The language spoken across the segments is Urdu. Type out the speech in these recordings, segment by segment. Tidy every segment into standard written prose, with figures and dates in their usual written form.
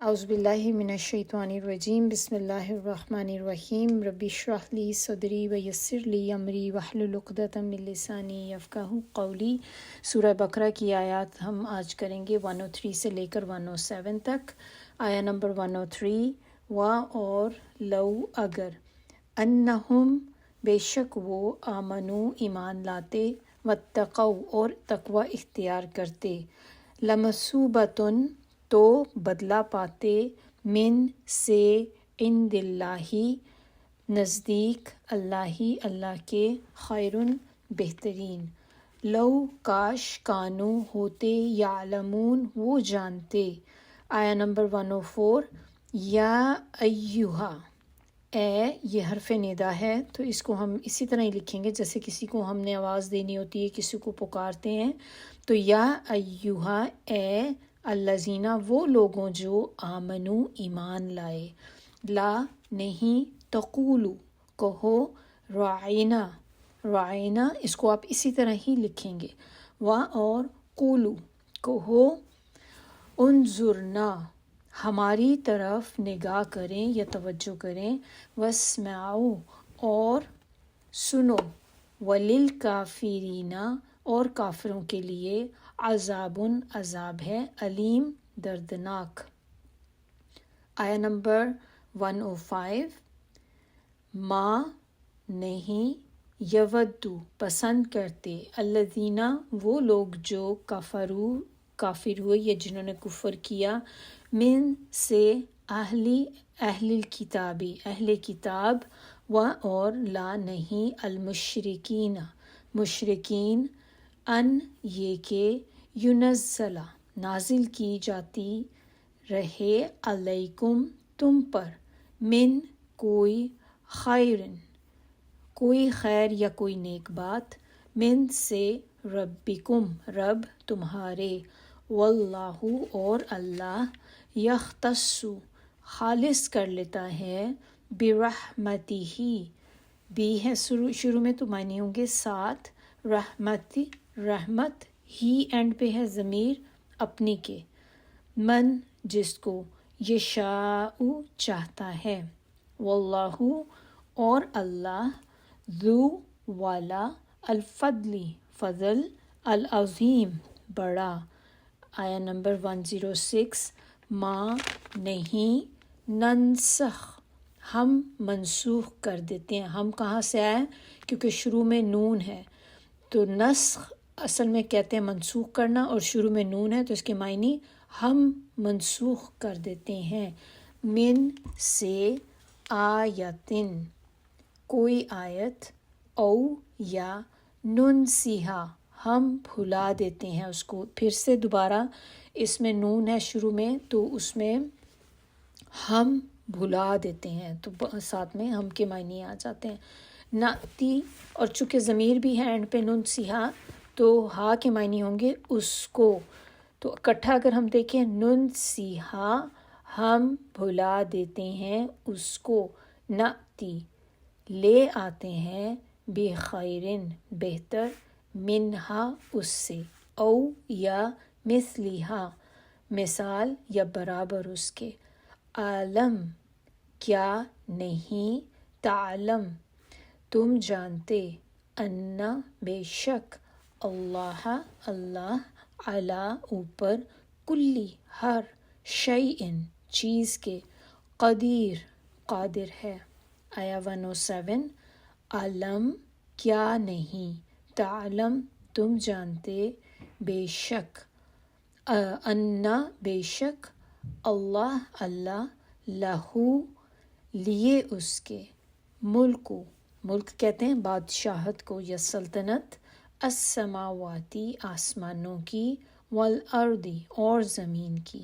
اعوذ باللہ من الشیطان الرجیم بسم اللہ الرحمن الرحیم رب اشرح لی صدری ویسر لی امری واحلل عقدۃ من لسانی یفقہوا قولی۔ سورہ بقرہ کی آیات ہم آج کریں گے 103 سے لے کر 107 تک۔ آیا نمبر 103، و اور لو اگر، انہم بے شک وہ، آمنو ایمان لاتے، واتقوا اور تقوی اختیار کرتے، لمثوبۃ تو بدلہ پاتے، من سے، عند اللہ نزدیک، اللہ کے، خیرن بہترین، لو کاش، کانو ہوتے، یعلمون وہ جانتے۔ آیا نمبر 104، یا ایہا، اے یہ حرف ندا ہے تو اس کو ہم اسی طرح ہی لکھیں گے جیسے کسی کو ہم نے آواز دینی ہوتی ہے، کسی کو پکارتے ہیں تو یا ایہا، اے الذین وہ لوگوں جو، آمنو ایمان لائے، لا نہیں، تقولو کہو، رعینا اس کو آپ اسی طرح ہی لکھیں گے، و اور قولو کہو، انظرنا ہماری طرف نگاہ کریں یا توجہ کریں، واسمعوا اور سنو، وللکافرین اور کافروں کے لیے، عذاب عذاب ہے، علیم دردناک۔ آیا نمبر 105، ما نہیں، یودو پسند کرتے، الذین وہ لوگ جو، کافر ہوئے یا جنہوں نے کفر کیا، من سے، اہل الکتابی اہل کتاب، و اور لا نہیں، المشرکین مشرکین، ان یہ کہ، ینزل نازل کی جاتی رہے، علیکم تم پر، من کوئی، خیرن کوئی خیر یا کوئی نیک بات، من سے، ربکم رب تمہارے، واللہ اور اللہ، یختص خالص کر لیتا ہے، برحمتہ بھی ہے شروع میں تو معنی ہوں گے ساتھ، رحمت ہی اینڈ پہ ہے ضمیر اپنی کے، من جس کو، یشاء چاہتا ہے، واللہ اور اللہ، ذو والا، الفضل فضل، العظیم بڑا۔ آیا نمبر 106، ما نہیں، ننسخ ہم منسوخ کر دیتے ہیں، ہم کہاں سے آئے کیونکہ شروع میں نون ہے تو نسخ اصل میں کہتے ہیں منسوخ کرنا، اور شروع میں نون ہے تو اس کے معنی ہم منسوخ کر دیتے ہیں، من سے، آیتن کوئی آیت، او یا، ننسیہا ہم بھلا دیتے ہیں اس کو۔ پھر سے دوبارہ اس میں نون ہے شروع میں تو اس میں ہم بھلا دیتے ہیں تو ساتھ میں ہم کے معنی آ جاتے ہیں، ناتی اور چونکہ ضمیر بھی ہے اینڈ پہ، ننسیہا تو ہا کے معنی ہوں گے اس کو، تو اکٹھا اگر ہم دیکھیں، ننسیہا ہم بھلا دیتے ہیں اس کو، ناتی لے آتے ہیں، بخیرن بہتر، منہا اس سے، او یا، مثلیہا مثال یا برابر اس کے، عالم کیا نہیں، تعلم تم جانتے، انا بے شک، اللہ اللہ، علی اوپر، کلی ہر، شیئن چیز کے، قدیر قادر ہے۔ آیا 107، علم کیا نہیں، تعلم تم جانتے، بے شک، انا بے شک، اللہ اللہ، لہو لیے اس کے، ملک کہتے ہیں بادشاہت کو یا سلطنت، السماواتی آسمانوں کی، والارضی اور زمین کی،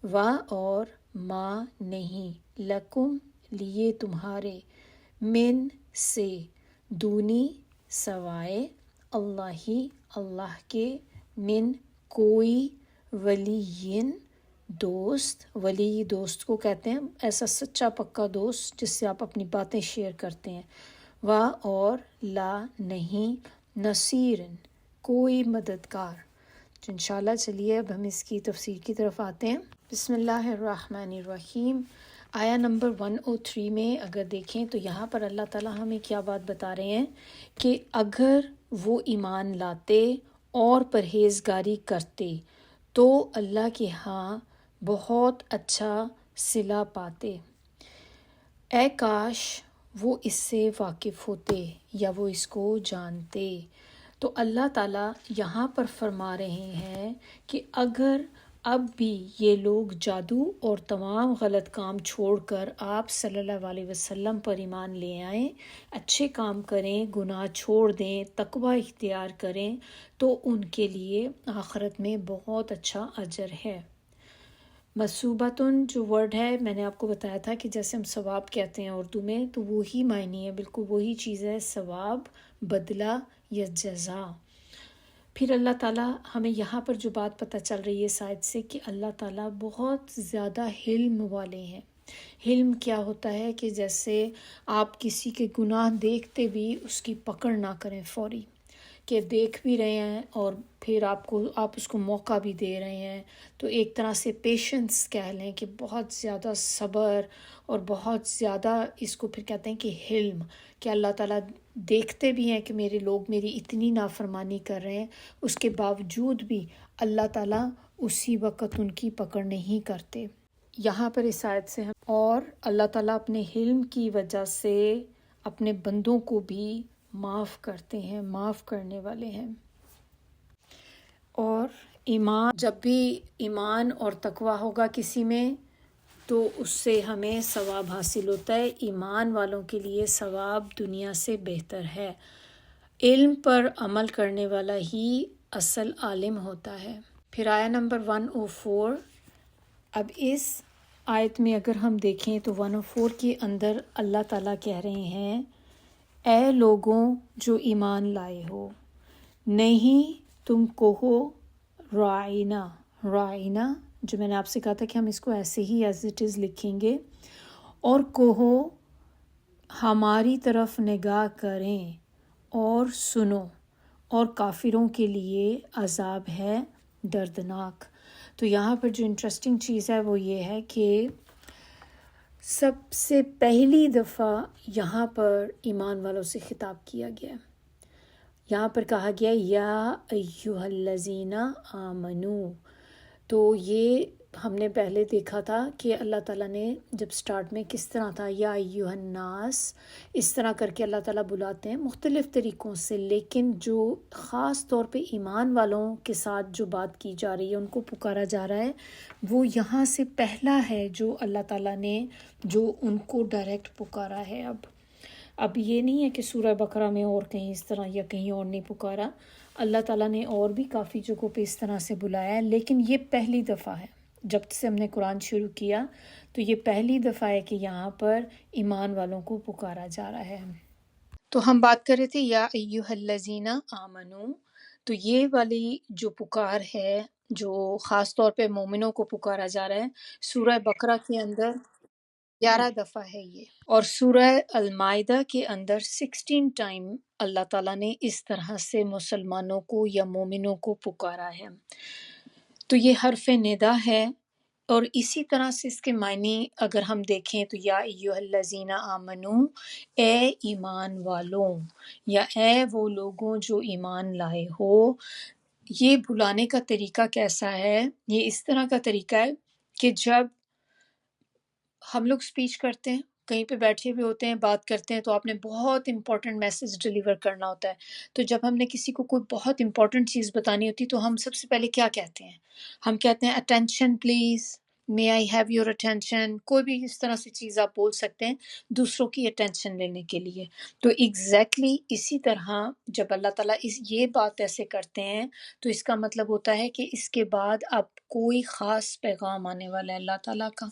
و اور ما نہیں، لکم لیے تمہارے، من سے، دونی سوائے، اللہ کے، من کوئی، ولیین دوست، ولی دوست کو کہتے ہیں ایسا سچا پکا دوست جس سے آپ اپنی باتیں شیئر کرتے ہیں، و اور لا نہیں، نصیرن کوئی مددگار۔ تو انشاءاللہ چلیے اب ہم اس کی تفسیر کی طرف آتے ہیں۔ بسم اللہ الرحمن الرحیم۔ آیا نمبر 103 میں اگر دیکھیں تو یہاں پر اللہ تعالیٰ ہمیں کیا بات بتا رہے ہیں کہ اگر وہ ایمان لاتے اور پرہیزگاری کرتے تو اللہ کے ہاں بہت اچھا صلہ پاتے۔ اے کاش وہ اس سے واقف ہوتے یا وہ اس کو جانتے۔ تو اللہ تعالیٰ یہاں پر فرما رہے ہیں کہ اگر اب بھی یہ لوگ جادو اور تمام غلط کام چھوڑ کر آپ صلی اللہ علیہ وسلم پر ایمان لے آئیں، اچھے کام کریں، گناہ چھوڑ دیں، تقوی اختیار کریں، تو ان کے لیے آخرت میں بہت اچھا اجر ہے۔ مصوبتن جو ورڈ ہے میں نے آپ کو بتایا تھا کہ جیسے ہم ثواب کہتے ہیں اردو میں، تو وہی معنی ہے، بالکل وہی چیز ہے، ثواب، بدلہ یا جزا۔ پھر اللہ تعالیٰ ہمیں یہاں پر جو بات پتہ چل رہی ہے سائد سے کہ اللہ تعالیٰ بہت زیادہ حلم والے ہیں۔ حلم کیا ہوتا ہے کہ جیسے آپ کسی کے گناہ دیکھتے بھی اس کی پکڑ نہ کریں فوری، کہ دیکھ بھی رہے ہیں اور پھر آپ اس کو موقع بھی دے رہے ہیں، تو ایک طرح سے پیشنس کہہ لیں کہ بہت زیادہ صبر اور بہت زیادہ اس کو پھر کہتے ہیں کہ حلم، کہ اللہ تعالیٰ دیکھتے بھی ہیں کہ میرے لوگ میری اتنی نافرمانی کر رہے ہیں، اس کے باوجود بھی اللہ تعالیٰ اسی وقت ان کی پکڑ نہیں کرتے۔ یہاں پر اس آیت سے اور اللہ تعالیٰ اپنے حلم کی وجہ سے اپنے بندوں کو بھی معاف کرتے ہیں، معاف کرنے والے ہیں۔ اور ایمان، جب بھی ایمان اور تقوی ہوگا کسی میں تو اس سے ہمیں ثواب حاصل ہوتا ہے۔ ایمان والوں کے لیے ثواب دنیا سے بہتر ہے۔ علم پر عمل کرنے والا ہی اصل عالم ہوتا ہے۔ پھر آیا نمبر 104۔ اب اس آیت میں اگر ہم دیکھیں تو 104 کے اندر اللہ تعالیٰ کہہ رہے ہیں، اے لوگوں جو ایمان لائے ہو، نہیں تم کہو رائنا۔ رائنا جو میں نے آپ سے کہا تھا کہ ہم اس کو ایسے ہی ایز اٹ از لکھیں گے، اور کہو ہماری طرف نگاہ کریں اور سنو، اور کافروں کے لیے عذاب ہے دردناک۔ تو یہاں پر جو انٹرسٹنگ چیز ہے وہ یہ ہے کہ سب سے پہلی دفعہ یہاں پر ایمان والوں سے خطاب کیا گیا۔ یہاں پر کہا گیا یا ایہا الذین آمنو۔ تو یہ ہم نے پہلے دیکھا تھا کہ اللہ تعالیٰ نے جب سٹارٹ میں کس طرح تھا، یا ایہا الناس، اس طرح کر کے اللہ تعالیٰ بلاتے ہیں مختلف طریقوں سے، لیکن جو خاص طور پہ ایمان والوں کے ساتھ جو بات کی جا رہی ہے، ان کو پکارا جا رہا ہے، وہ یہاں سے پہلا ہے جو اللہ تعالیٰ نے جو ان کو ڈائریکٹ پکارا ہے۔ اب یہ نہیں ہے کہ سورہ بقرہ میں اور کہیں اس طرح یا کہیں اور نہیں پکارا، اللہ تعالیٰ نے اور بھی کافی جگہوں پہ اس طرح سے بلایا ہے، لیکن یہ پہلی دفعہ ہے جب سے ہم نے قرآن شروع کیا، تو یہ پہلی دفعہ ہے کہ یہاں پر ایمان والوں کو پکارا جا رہا ہے۔ تو ہم بات کر رہے تھے یا ایہا الذین آمنو، تو یہ والی جو پکار ہے جو خاص طور پہ مومنوں کو پکارا جا رہا ہے، سورہ بقرہ کے اندر 11 دفعہ ہے یہ، اور سورہ المائدہ کے اندر 16 ٹائم اللہ تعالیٰ نے اس طرح سے مسلمانوں کو یا مومنوں کو پکارا ہے۔ تو یہ حرف ندا ہے، اور اسی طرح سے اس کے معنی اگر ہم دیکھیں تو یا ایہا الذین آمنو، اے ایمان والوں، یا اے وہ لوگوں جو ایمان لائے ہو۔ یہ بلانے کا طریقہ کیسا ہے؟ یہ اس طرح کا طریقہ ہے کہ جب ہم لوگ سپیچ کرتے ہیں، کہیں پہ بیٹھے ہوئے ہوتے ہیں، بات کرتے ہیں، تو آپ نے بہت امپورٹنٹ میسج ڈلیور کرنا ہوتا ہے، تو جب ہم نے کسی کو کوئی بہت امپورٹنٹ چیز بتانی ہوتی تو ہم سب سے پہلے کیا کہتے ہیں؟ ہم کہتے ہیں attention plays, may I have your attention، کوئی بھی اس طرح سے چیز آپ بول سکتے ہیں دوسروں کی اٹینشن لینے کے لیے۔ تو ایگزیکٹلی اسی طرح جب اللہ تعالیٰ یہ بات ایسے کرتے ہیں تو اس کا مطلب ہوتا ہے کہ اس کے بعد اب کوئی خاص پیغام آنے والا ہے اللہ تعالیٰ کا،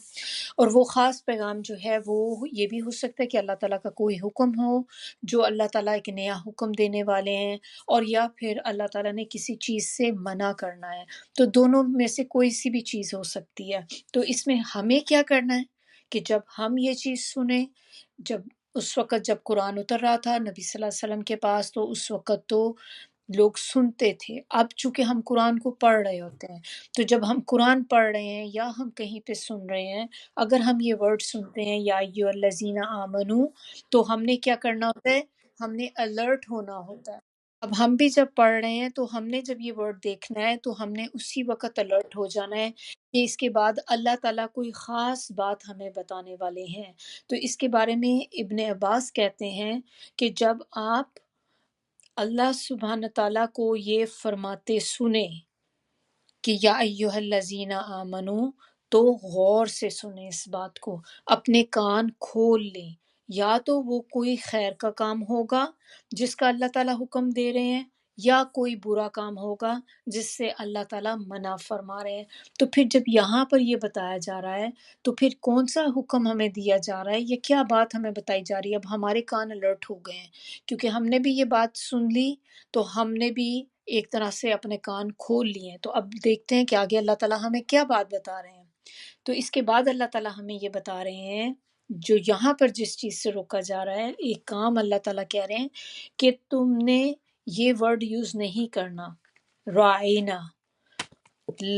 اور وہ خاص پیغام جو ہے وہ یہ بھی ہو سکتا ہے کہ اللہ تعالیٰ کا کوئی حکم ہو جو اللہ تعالیٰ ایک نیا حکم دینے والے ہیں، اور یا پھر اللہ تعالیٰ نے کسی چیز سے منع کرنا ہے، تو دونوں میں سے کوئی سی بھی چیز ہو سکتی ہے۔ تو اس میں ہمیں کیا کرنا ہے کہ جب ہم یہ چیز سنیں، جب اس وقت جب قرآن اتر رہا تھا نبی صلی اللہ علیہ وسلم کے پاس، تو اس وقت تو لوگ سنتے تھے. اب چونکہ ہم قرآن کو پڑھ رہے ہوتے ہیں، تو جب ہم قرآن پڑھ رہے ہیں یا ہم کہیں پہ سن رہے ہیں، اگر ہم یہ ورڈ سنتے ہیں یا ایھا الذین آمنو، تو ہم نے کیا کرنا ہوتا ہے؟ ہم نے الرٹ ہونا ہوتا ہے. اب ہم بھی جب پڑھ رہے ہیں تو ہم نے جب یہ ورڈ دیکھنا ہے تو ہم نے اسی وقت الرٹ ہو جانا ہے کہ اس کے بعد اللہ تعالیٰ کوئی خاص بات ہمیں بتانے والے ہیں. تو اس کے بارے میں ابن عباس کہتے ہیں کہ جب آپ اللہ سبحانہ تعالیٰ کو یہ فرماتے سنیں کہ یا ایھا الذین آمنو، تو غور سے سنیں اس بات کو، اپنے کان کھول لیں. یا تو وہ کوئی خیر کا کام ہوگا جس کا اللہ تعالیٰ حکم دے رہے ہیں، یا کوئی برا کام ہوگا جس سے اللہ تعالیٰ منع فرما رہے ہیں. تو پھر جب یہاں پر یہ بتایا جا رہا ہے تو پھر کون سا حکم ہمیں دیا جا رہا ہے، یا کیا بات ہمیں بتائی جا رہی ہے؟ اب ہمارے کان الرٹ ہو گئے ہیں کیونکہ ہم نے بھی یہ بات سن لی، تو ہم نے بھی ایک طرح سے اپنے کان کھول لیے ہیں. تو اب دیکھتے ہیں کہ آگے اللہ تعالیٰ ہمیں کیا بات بتا رہے ہیں. تو اس کے بعد اللہ تعالیٰ ہمیں یہ بتا رہے ہیں، جو یہاں پر جس چیز سے روکا جا رہا ہے، ایک کام اللہ تعالیٰ کہہ رہے ہیں کہ تم نے یہ ورڈ یوز نہیں کرنا، رائنا.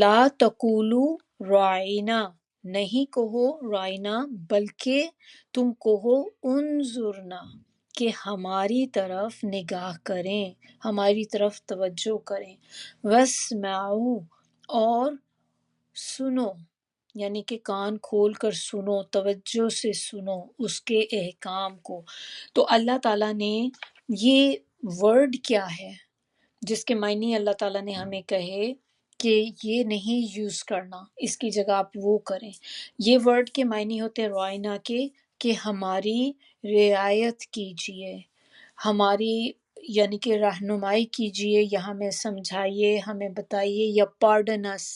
لا تقولو رائنا، نہیں کہو رائنا، بلکہ تم کہو انظرنا، کہ ہماری طرف نگاہ کریں، ہماری طرف توجہ کریں. واسمعوا، اور سنو، یعنی کہ کان کھول کر سنو، توجہ سے سنو اس کے احکام کو. تو اللہ تعالیٰ نے یہ ورڈ کیا ہے جس کے معنی اللہ تعالیٰ نے ہمیں کہے کہ یہ نہیں یوز کرنا، اس کی جگہ آپ وہ کریں. یہ ورڈ کے معنی ہوتے رائنا کے، کہ ہماری رعایت کیجئے، ہماری یعنی کہ رہنمائی کیجئے، یا ہمیں سمجھائیے، ہمیں بتائیے، یا پارڈن اس،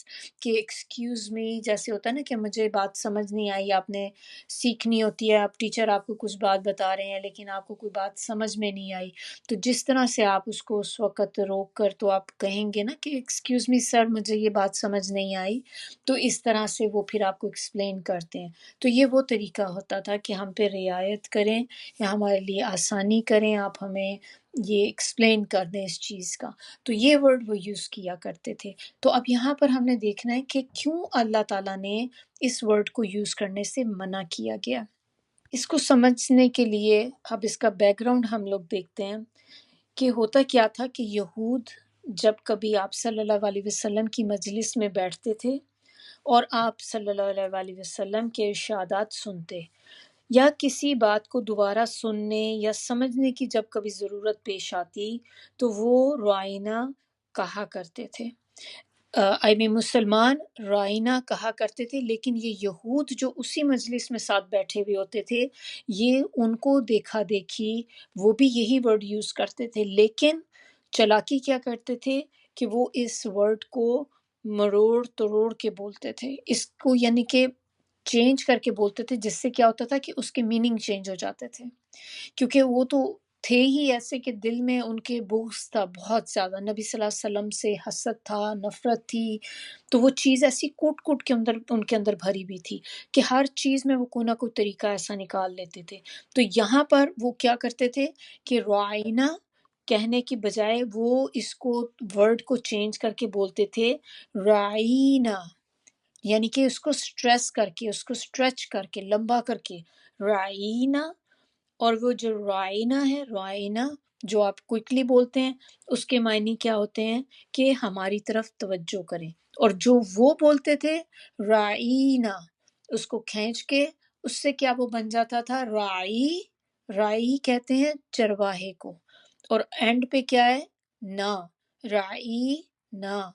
کہ ایکسکیوز می، جیسے ہوتا ہے نا کہ مجھے بات سمجھ نہیں آئی، آپ نے سیکھنی ہوتی ہے، آپ ٹیچر آپ کو کچھ بات بتا رہے ہیں لیکن آپ کو کوئی بات سمجھ میں نہیں آئی، تو جس طرح سے آپ اس کو اس وقت روک کر تو آپ کہیں گے نا کہ ایکسکیوز می سر، مجھے یہ بات سمجھ نہیں آئی، تو اس طرح سے وہ پھر آپ کو ایکسپلین کرتے ہیں. تو یہ وہ طریقہ ہوتا تھا کہ ہم پہ رعایت کریں یا ہمارے لیے آسانی کریں، آپ ہمیں یہ ایکسپلین کر دیں اس چیز کا. تو یہ ورڈ وہ یوز کیا کرتے تھے. تو اب یہاں پر ہم نے دیکھنا ہے کہ کیوں اللہ تعالیٰ نے اس ورڈ کو یوز کرنے سے منع کیا گیا. اس کو سمجھنے کے لیے اب اس کا بیک گراؤنڈ ہم لوگ دیکھتے ہیں کہ ہوتا کیا تھا کہ یہود جب کبھی آپ صلی اللہ علیہ وسلم کی مجلس میں بیٹھتے تھے اور آپ صلی اللہ علیہ وسلم کے ارشادات سنتے، یا کسی بات کو دوبارہ سننے یا سمجھنے کی جب کبھی ضرورت پیش آتی تو وہ رائنا کہا کرتے تھے. مسلمان رائنا کہا کرتے تھے، لیکن یہ یہود جو اسی مجلس میں ساتھ بیٹھے ہوئے ہوتے تھے، یہ ان کو دیکھا دیکھی وہ بھی یہی ورڈ یوز کرتے تھے، لیکن چلاکی کیا کرتے تھے کہ وہ اس ورڈ کو مروڑ توڑ کے بولتے تھے، اس کو یعنی کہ چینج کر کے بولتے تھے، جس سے کیا ہوتا تھا کہ اس کے میننگ چینج ہو جاتے تھے. کیونکہ وہ تو تھے ہی ایسے کہ دل میں ان کے بغض تھا بہت زیادہ، نبی صلی اللہ علیہ وسلم سے حسد تھا، نفرت تھی، تو وہ چیز ایسی کوٹ کوٹ کے اندر ان کے اندر بھری ہوئی تھی کہ ہر چیز میں وہ کوئی نہ کوئی طریقہ ایسا نکال لیتے تھے. تو یہاں پر وہ کیا کرتے تھے کہ رائنا کہنے کی بجائے وہ اس کو ورڈ کو چینج کر کے بولتے تھے رائنا، یعنی کہ اس کو سٹریس کر کے، اس کو سٹریچ کر کے، لمبا کر کے رائنا. اور وہ جو رائنا ہے، رائنا جو آپ کوئکلی بولتے ہیں، اس کے معنی کیا ہوتے ہیں کہ ہماری طرف توجہ کریں. اور جو وہ بولتے تھے رائنا، اس کو کھینچ کے اس سے کیا وہ بن جاتا تھا رائی. رائی کہتے ہیں چرواہے کو، اور اینڈ پہ کیا ہے نا، رائی نا،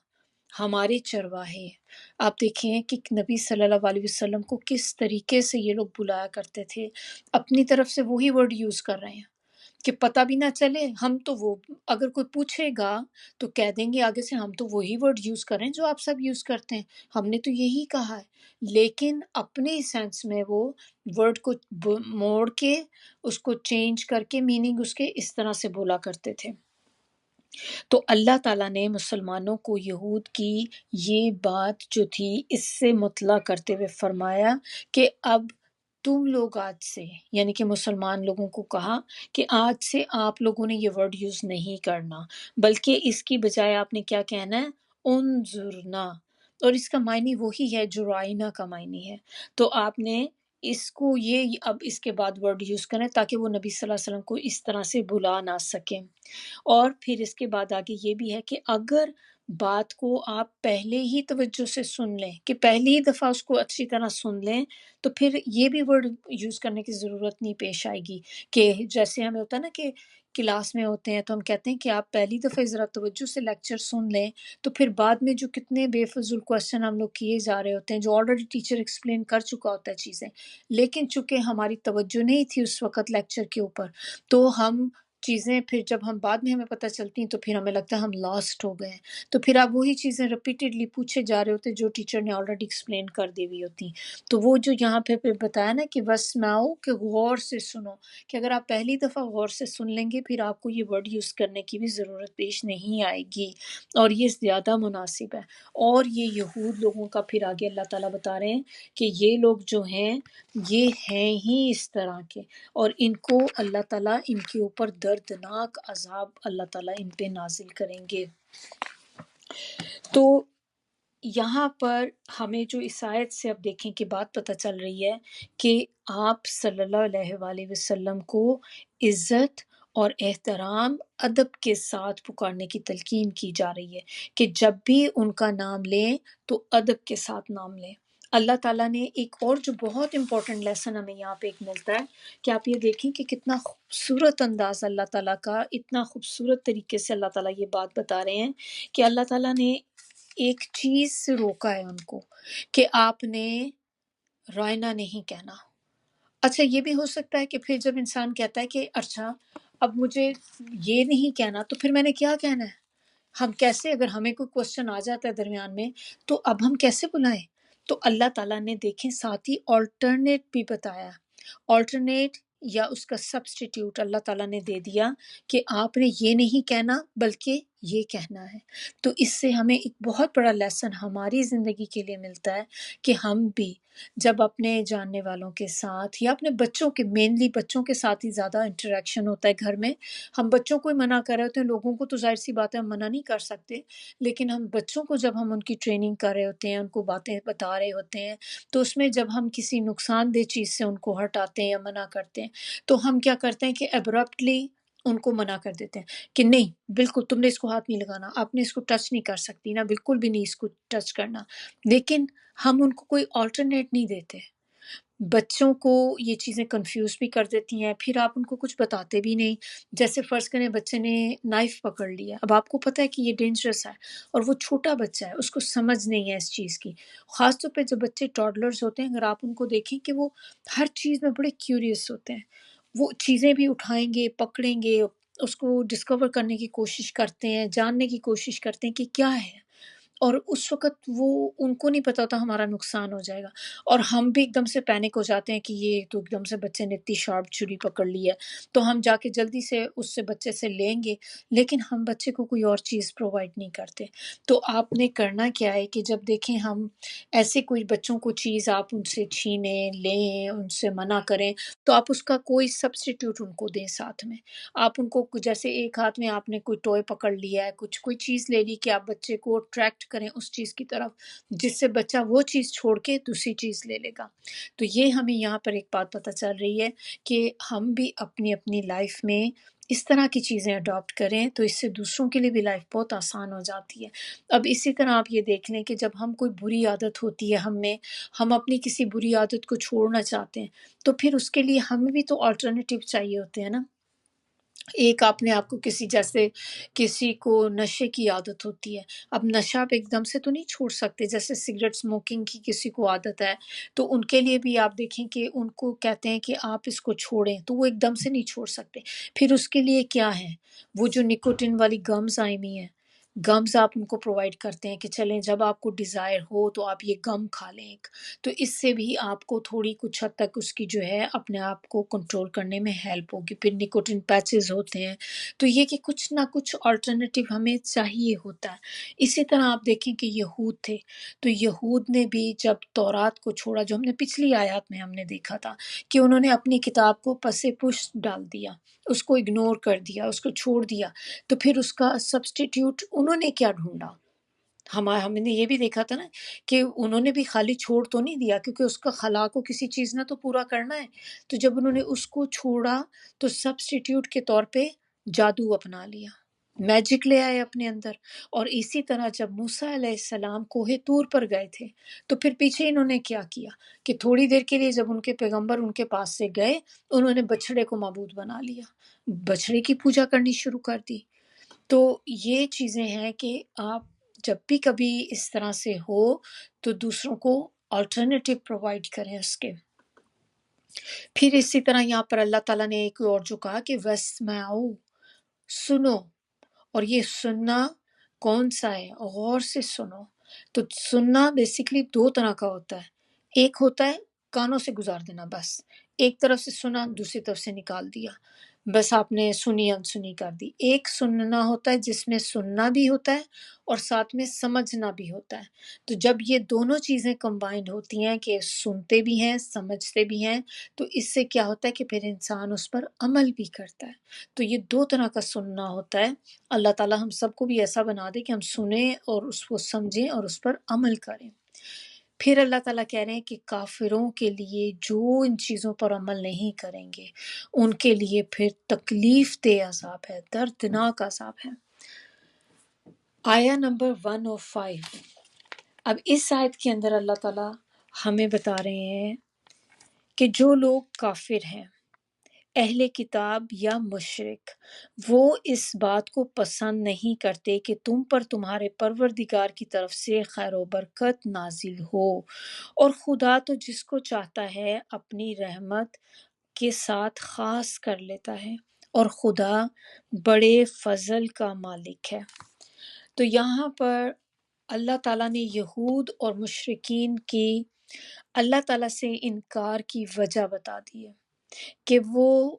ہمارے چرواہے. آپ دیکھیں کہ نبی صلی اللہ علیہ وسلم کو کس طریقے سے یہ لوگ بلایا کرتے تھے، اپنی طرف سے وہی ورڈ یوز کر رہے ہیں کہ پتہ بھی نہ چلے. ہم تو وہ اگر کوئی پوچھے گا تو کہہ دیں گے آگے سے ہم تو وہی ورڈ یوز کر رہے ہیں جو آپ سب یوز کرتے ہیں، ہم نے تو یہی کہا ہے. لیکن اپنے سینس میں وہ ورڈ کو موڑ کے اس کو چینج کر کے میننگ اس کے اس طرح سے بولا کرتے تھے. تو اللہ تعالیٰ نے مسلمانوں کو یہود کی یہ بات جو تھی اس سے مطلع کرتے ہوئے فرمایا کہ اب تم لوگ آج سے، یعنی کہ مسلمان لوگوں کو کہا کہ آج سے آپ لوگوں نے یہ ورڈ یوز نہیں کرنا، بلکہ اس کی بجائے آپ نے کیا کہنا ہے؟ انظرنا، اور اس کا معنی وہی ہے جو رائنا کا معنی ہے۔ تو آپ نے اس کو یہ اب اس کے بعد ورڈ یوز کریں تاکہ وہ نبی صلی اللہ علیہ وسلم کو اس طرح سے بلا نہ سکیں۔ اور پھر اس کے بعد آگے یہ بھی ہے کہ اگر بات کو آپ پہلے ہی توجہ سے سن لیں، کہ پہلی ہی دفعہ اس کو اچھی طرح سن لیں، تو پھر یہ بھی ورڈ یوز کرنے کی ضرورت نہیں پیش آئے گی کہ جیسے ہمیں ہوتا ہے نا کہ کلاس میں ہوتے ہیں تو ہم کہتے ہیں کہ آپ پہلی دفعہ ذرا توجہ سے لیکچر سن لیں، تو پھر بعد میں جو کتنے بے فضول کوشچن ہم لوگ کیے جا رہے ہوتے ہیں، جو آلریڈی ٹیچر ایکسپلین کر چکا ہوتا ہے چیزیں، لیکن چونکہ ہماری توجہ نہیں تھی اس وقت لیکچر کے اوپر، تو ہم چیزیں پھر جب ہم بعد میں ہمیں پتہ چلتی ہیں تو پھر ہمیں لگتا ہے ہم لاسٹ ہو گئے ہیں، تو پھر آپ وہی چیزیں ریپیٹڈلی پوچھے جا رہے ہوتے جو ٹیچر نے آلریڈی ایکسپلین کر دی ہوئی ہوتی۔ تو وہ جو یہاں پہ بتایا نا کہ وَاسْمَعُوا، کہ غور سے سنو، کہ اگر آپ پہلی دفعہ غور سے سن لیں گے پھر آپ کو یہ ورڈ یوز کرنے کی بھی ضرورت پیش نہیں آئے گی، اور یہ زیادہ مناسب ہے۔ اور یہ یہود لوگوں کا پھر آگے اللہ تعالیٰ بتا رہے ہیں کہ یہ لوگ جو ہیں یہ ہیں ہی اس طرح کے، اور ان کو اللہ تعالیٰ ان کے اوپر دردناک عذاب اللہ تعالیٰ ان پہ نازل کریں گے۔ تو یہاں پر ہمیں جو اس آیت سے اب دیکھیں کہ بات پتہ چل رہی ہے کہ آپ صلی اللہ علیہ وآلہ وسلم کو عزت اور احترام ادب کے ساتھ پکارنے کی تلقین کی جا رہی ہے کہ جب بھی ان کا نام لیں تو ادب کے ساتھ نام لیں۔ اللہ تعالیٰ نے ایک اور جو بہت امپورٹنٹ لیسن ہمیں یہاں پہ ایک ملتا ہے کہ آپ یہ دیکھیں کہ کتنا خوبصورت انداز اللہ تعالیٰ کا، اتنا خوبصورت طریقے سے اللہ تعالیٰ یہ بات بتا رہے ہیں کہ اللہ تعالیٰ نے ایک چیز سے روکا ہے ان کو کہ آپ نے رائنا نہیں کہنا۔ اچھا یہ بھی ہو سکتا ہے کہ پھر جب انسان کہتا ہے کہ اچھا اب مجھے یہ نہیں کہنا تو پھر میں نے کیا کہنا ہے، ہم کیسے، اگر ہمیں کوئی کوشچن آ جاتا ہے درمیان میں تو اب ہم کیسے بلائیں؟ تو اللہ تعالیٰ نے دیکھیں ساتھ ہی آلٹرنیٹ بھی بتایا، آلٹرنیٹ یا اس کا سبسٹیٹیوٹ اللہ تعالیٰ نے دے دیا کہ آپ نے یہ نہیں کہنا بلکہ یہ کہنا ہے۔ تو اس سے ہمیں ایک بہت بڑا لیسن ہماری زندگی کے لیے ملتا ہے کہ ہم بھی جب اپنے جاننے والوں کے ساتھ یا اپنے بچوں کے، مینلی بچوں کے ساتھ ہی زیادہ انٹریکشن ہوتا ہے گھر میں، ہم بچوں کو ہی منع کر رہے ہوتے ہیں، لوگوں کو تو ظاہر سی بات ہے ہم منع نہیں کر سکتے، لیکن ہم بچوں کو جب ہم ان کی ٹریننگ کر رہے ہوتے ہیں، ان کو باتیں بتا رہے ہوتے ہیں، تو اس میں جب ہم کسی نقصان دہ چیز سے ان کو ہٹاتے ہیں یا منع کرتے ہیں تو ہم کیا کرتے ہیں کہ ابرپٹلی ان کو منع کر دیتے ہیں کہ نہیں بالکل تم نے اس کو ہاتھ نہیں لگانا، آپ نے اس کو ٹچ نہیں کر سکتی نا، بالکل بھی نہیں اس کو ٹچ کرنا، لیکن ہم ان کو کوئی آلٹرنیٹ نہیں دیتے۔ بچوں کو یہ چیزیں کنفیوز بھی کر دیتی ہیں، پھر آپ ان کو کچھ بتاتے بھی نہیں۔ جیسے فرض کریں بچے نے نائف پکڑ لیا، اب آپ کو پتہ ہے کہ یہ ڈینجرس ہے اور وہ چھوٹا بچہ ہے، اس کو سمجھ نہیں ہے اس چیز کی، خاص طور پہ جو بچے ٹاڈلرز ہوتے ہیں، اگر آپ ان کو دیکھیں کہ وہ ہر چیز میں بڑے کیوریس ہوتے ہیں، وہ چیزیں بھی اٹھائیں گے، پکڑیں گے، اس کو ڈسکور کرنے کی کوشش کرتے ہیں، جاننے کی کوشش کرتے ہیں کہ کیا ہے، اور اس وقت وہ ان کو نہیں پتا ہوتا ہمارا نقصان ہو جائے گا، اور ہم بھی ایک دم سے پینک ہو جاتے ہیں کہ یہ تو ایک دم سے بچے نے اتنی شارپ چھری پکڑ لی ہے، تو ہم جا کے جلدی سے اس سے بچے سے لیں گے، لیکن ہم بچے کو کوئی اور چیز پرووائڈ نہیں کرتے۔ تو آپ نے کرنا کیا ہے کہ جب دیکھیں ہم ایسے کوئی بچوں کو چیز آپ ان سے چھینیں، لیں، ان سے منع کریں، تو آپ اس کا کوئی سبسٹیٹیوٹ ان کو دیں ساتھ میں۔ آپ ان کو جیسے ایک ہاتھ میں آپ نے کوئی ٹوئے پکڑ لیا ہے، کوئی چیز لے لی کہ آپ بچے کو اٹریکٹ کریں اس چیز کی طرف جس سے بچہ وہ چیز چھوڑ کے دوسری چیز لے لے گا۔ تو یہ ہمیں یہاں پر ایک بات پتہ چل رہی ہے کہ ہم بھی اپنی اپنی لائف میں اس طرح کی چیزیں اڈاپٹ کریں تو اس سے دوسروں کے لیے بھی لائف بہت آسان ہو جاتی ہے۔ اب اسی طرح آپ یہ دیکھ لیں کہ جب ہم کوئی بری عادت ہوتی ہے ہم میں، ہم اپنی کسی بری عادت کو چھوڑنا چاہتے ہیں تو پھر اس کے لیے ہمیں بھی تو آلٹرنیٹیو چاہیے ہوتے ہیں نا۔ ایک آپ کو کسی کو نشے کی عادت ہوتی ہے، اب نشہ آپ ایک دم سے تو نہیں چھوڑ سکتے، جیسے سگریٹ اسموکنگ کی کسی کو عادت ہے تو ان کے لیے بھی آپ دیکھیں کہ ان کو کہتے ہیں کہ آپ اس کو چھوڑیں تو وہ ایک دم سے نہیں چھوڑ سکتے، پھر اس کے لیے کیا ہے، وہ جو نکوٹین والی گمز آئی ہوئی ہیں گمز آپ ان کو پرووائڈ کرتے ہیں کہ چلیں جب آپ کو ڈیزائر ہو تو آپ یہ گم کھا لیں ایک، تو اس سے بھی آپ کو تھوڑی کچھ حد تک اس کی جو ہے اپنے آپ کو کنٹرول کرنے میں ہیلپ ہوگی۔ پھر نکوٹن پیچز ہوتے ہیں، تو یہ کہ کچھ نہ کچھ آلٹرنیٹیو ہمیں چاہیے ہوتا ہے۔ اسی طرح آپ دیکھیں کہ یہود تھے، تو یہود نے بھی جب تورات کو چھوڑا، جو ہم نے پچھلی آیات میں ہم نے دیکھا تھا کہ انہوں نے اپنی کتاب کو پس پش ڈال دیا، اس کو اگنور کر دیا، اس کو چھوڑ دیا، تو پھر اس کا سبسٹیٹیوٹ انہوں نے کیا ڈھونڈا؟ ہم نے یہ بھی دیکھا تھا نا کہ انہوں نے بھی خالی چھوڑ تو نہیں دیا، کیونکہ اس کا خلا کو کسی چیز نے تو پورا کرنا ہے، تو جب انہوں نے اس کو چھوڑا تو سبسٹیٹیوٹ کے طور پہ جادو اپنا لیا، میجک لے آئے اپنے اندر۔ اور اسی طرح جب موسیٰ علیہ السلام کوہ طور پر گئے تھے تو پھر پیچھے انہوں نے کیا کیا کہ تھوڑی دیر کے لیے جب ان کے پیغمبر ان کے پاس سے گئے، انہوں نے بچڑے کو معبود بنا لیا، بچڑے کی پوجا کرنی شروع کر دی۔ تو یہ چیزیں ہیں کہ آپ جب بھی کبھی اس طرح سے ہو تو دوسروں کو آلٹرنیٹیو پرووائڈ کریں اس کے۔ پھر اسی طرح یہاں پر اللہ تعالیٰ نے ایک اور جو کہا کہ وَاسْمَعُوا، سنو، اور یہ سننا کون سا ہے؟ غور سے سنو۔ تو سننا بیسیکلی دو طرح کا ہوتا ہے، ایک ہوتا ہے کانوں سے گزار دینا، بس ایک طرف سے سنا دوسری طرف سے نکال دیا، بس آپ نے سنی انسنی کر دی۔ ایک سننا ہوتا ہے جس میں سننا بھی ہوتا ہے اور ساتھ میں سمجھنا بھی ہوتا ہے۔ تو جب یہ دونوں چیزیں کمبائنڈ ہوتی ہیں کہ سنتے بھی ہیں سمجھتے بھی ہیں، تو اس سے کیا ہوتا ہے کہ پھر انسان اس پر عمل بھی کرتا ہے۔ تو یہ دو طرح کا سننا ہوتا ہے۔ اللہ تعالیٰ ہم سب کو بھی ایسا بنا دے کہ ہم سنیں اور اس کو سمجھیں اور اس پر عمل کریں۔ پھر اللہ تعالیٰ کہہ رہے ہیں کہ کافروں کے لیے جو ان چیزوں پر عمل نہیں کریں گے ان کے لیے پھر تکلیف دہ عذاب ہے، دردناک عذاب ہے۔ آیا نمبر 105۔ اب اس آیت کے اندر اللہ تعالیٰ ہمیں بتا رہے ہیں کہ جو لوگ کافر ہیں، اہل کتاب یا مشرک، وہ اس بات کو پسند نہیں کرتے کہ تم پر تمہارے پروردگار کی طرف سے خیر و برکت نازل ہو، اور خدا تو جس کو چاہتا ہے اپنی رحمت کے ساتھ خاص کر لیتا ہے، اور خدا بڑے فضل کا مالک ہے۔ تو یہاں پر اللہ تعالیٰ نے یہود اور مشرکین کی اللہ تعالیٰ سے انکار کی وجہ بتا دی ہے کہ وہ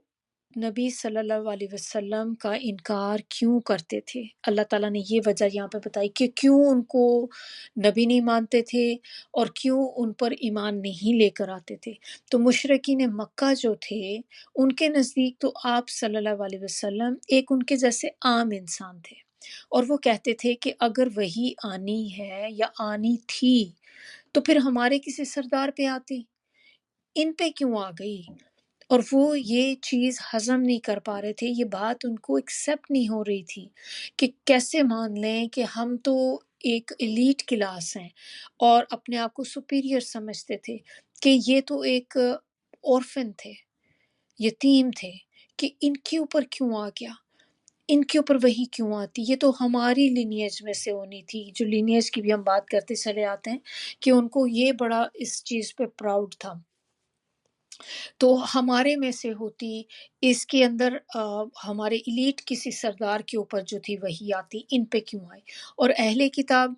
نبی صلی اللہ علیہ وسلم کا انکار کیوں کرتے تھے۔ اللہ تعالیٰ نے یہ وجہ یہاں پہ بتائی کہ کیوں ان کو نبی نہیں مانتے تھے اور کیوں ان پر ایمان نہیں لے کر آتے تھے۔ تو مشرکین مکہ جو تھے ان کے نزدیک تو آپ صلی اللہ علیہ وسلم ایک ان کے جیسے عام انسان تھے، اور وہ کہتے تھے کہ اگر وہی آنی ہے یا آنی تھی تو پھر ہمارے کسی سردار پہ آتی، ان پہ کیوں آ گئی؟ اور وہ یہ چیز ہضم نہیں کر پا رہے تھے، یہ بات ان کو ایکسیپٹ نہیں ہو رہی تھی کہ کیسے مان لیں کہ ہم تو ایک ایلیٹ کلاس ہیں، اور اپنے آپ کو سپیریئر سمجھتے تھے کہ یہ تو ایک اورفن تھے، یتیم تھے، کہ ان کے اوپر کیوں آ گیا، ان کے اوپر وہی کیوں آتی، یہ تو ہماری لینیج میں سے ہونی تھی۔ جو لینیج کی بھی ہم بات کرتے چلے آتے ہیں کہ ان کو یہ بڑا اس چیز پہ پراؤڈ تھا، تو ہمارے میں سے ہوتی، اس کے اندر ہمارے ایلیٹ کسی سردار کے اوپر جو تھی وہی آتی، ان پہ کیوں آئی؟ اور اہل کتاب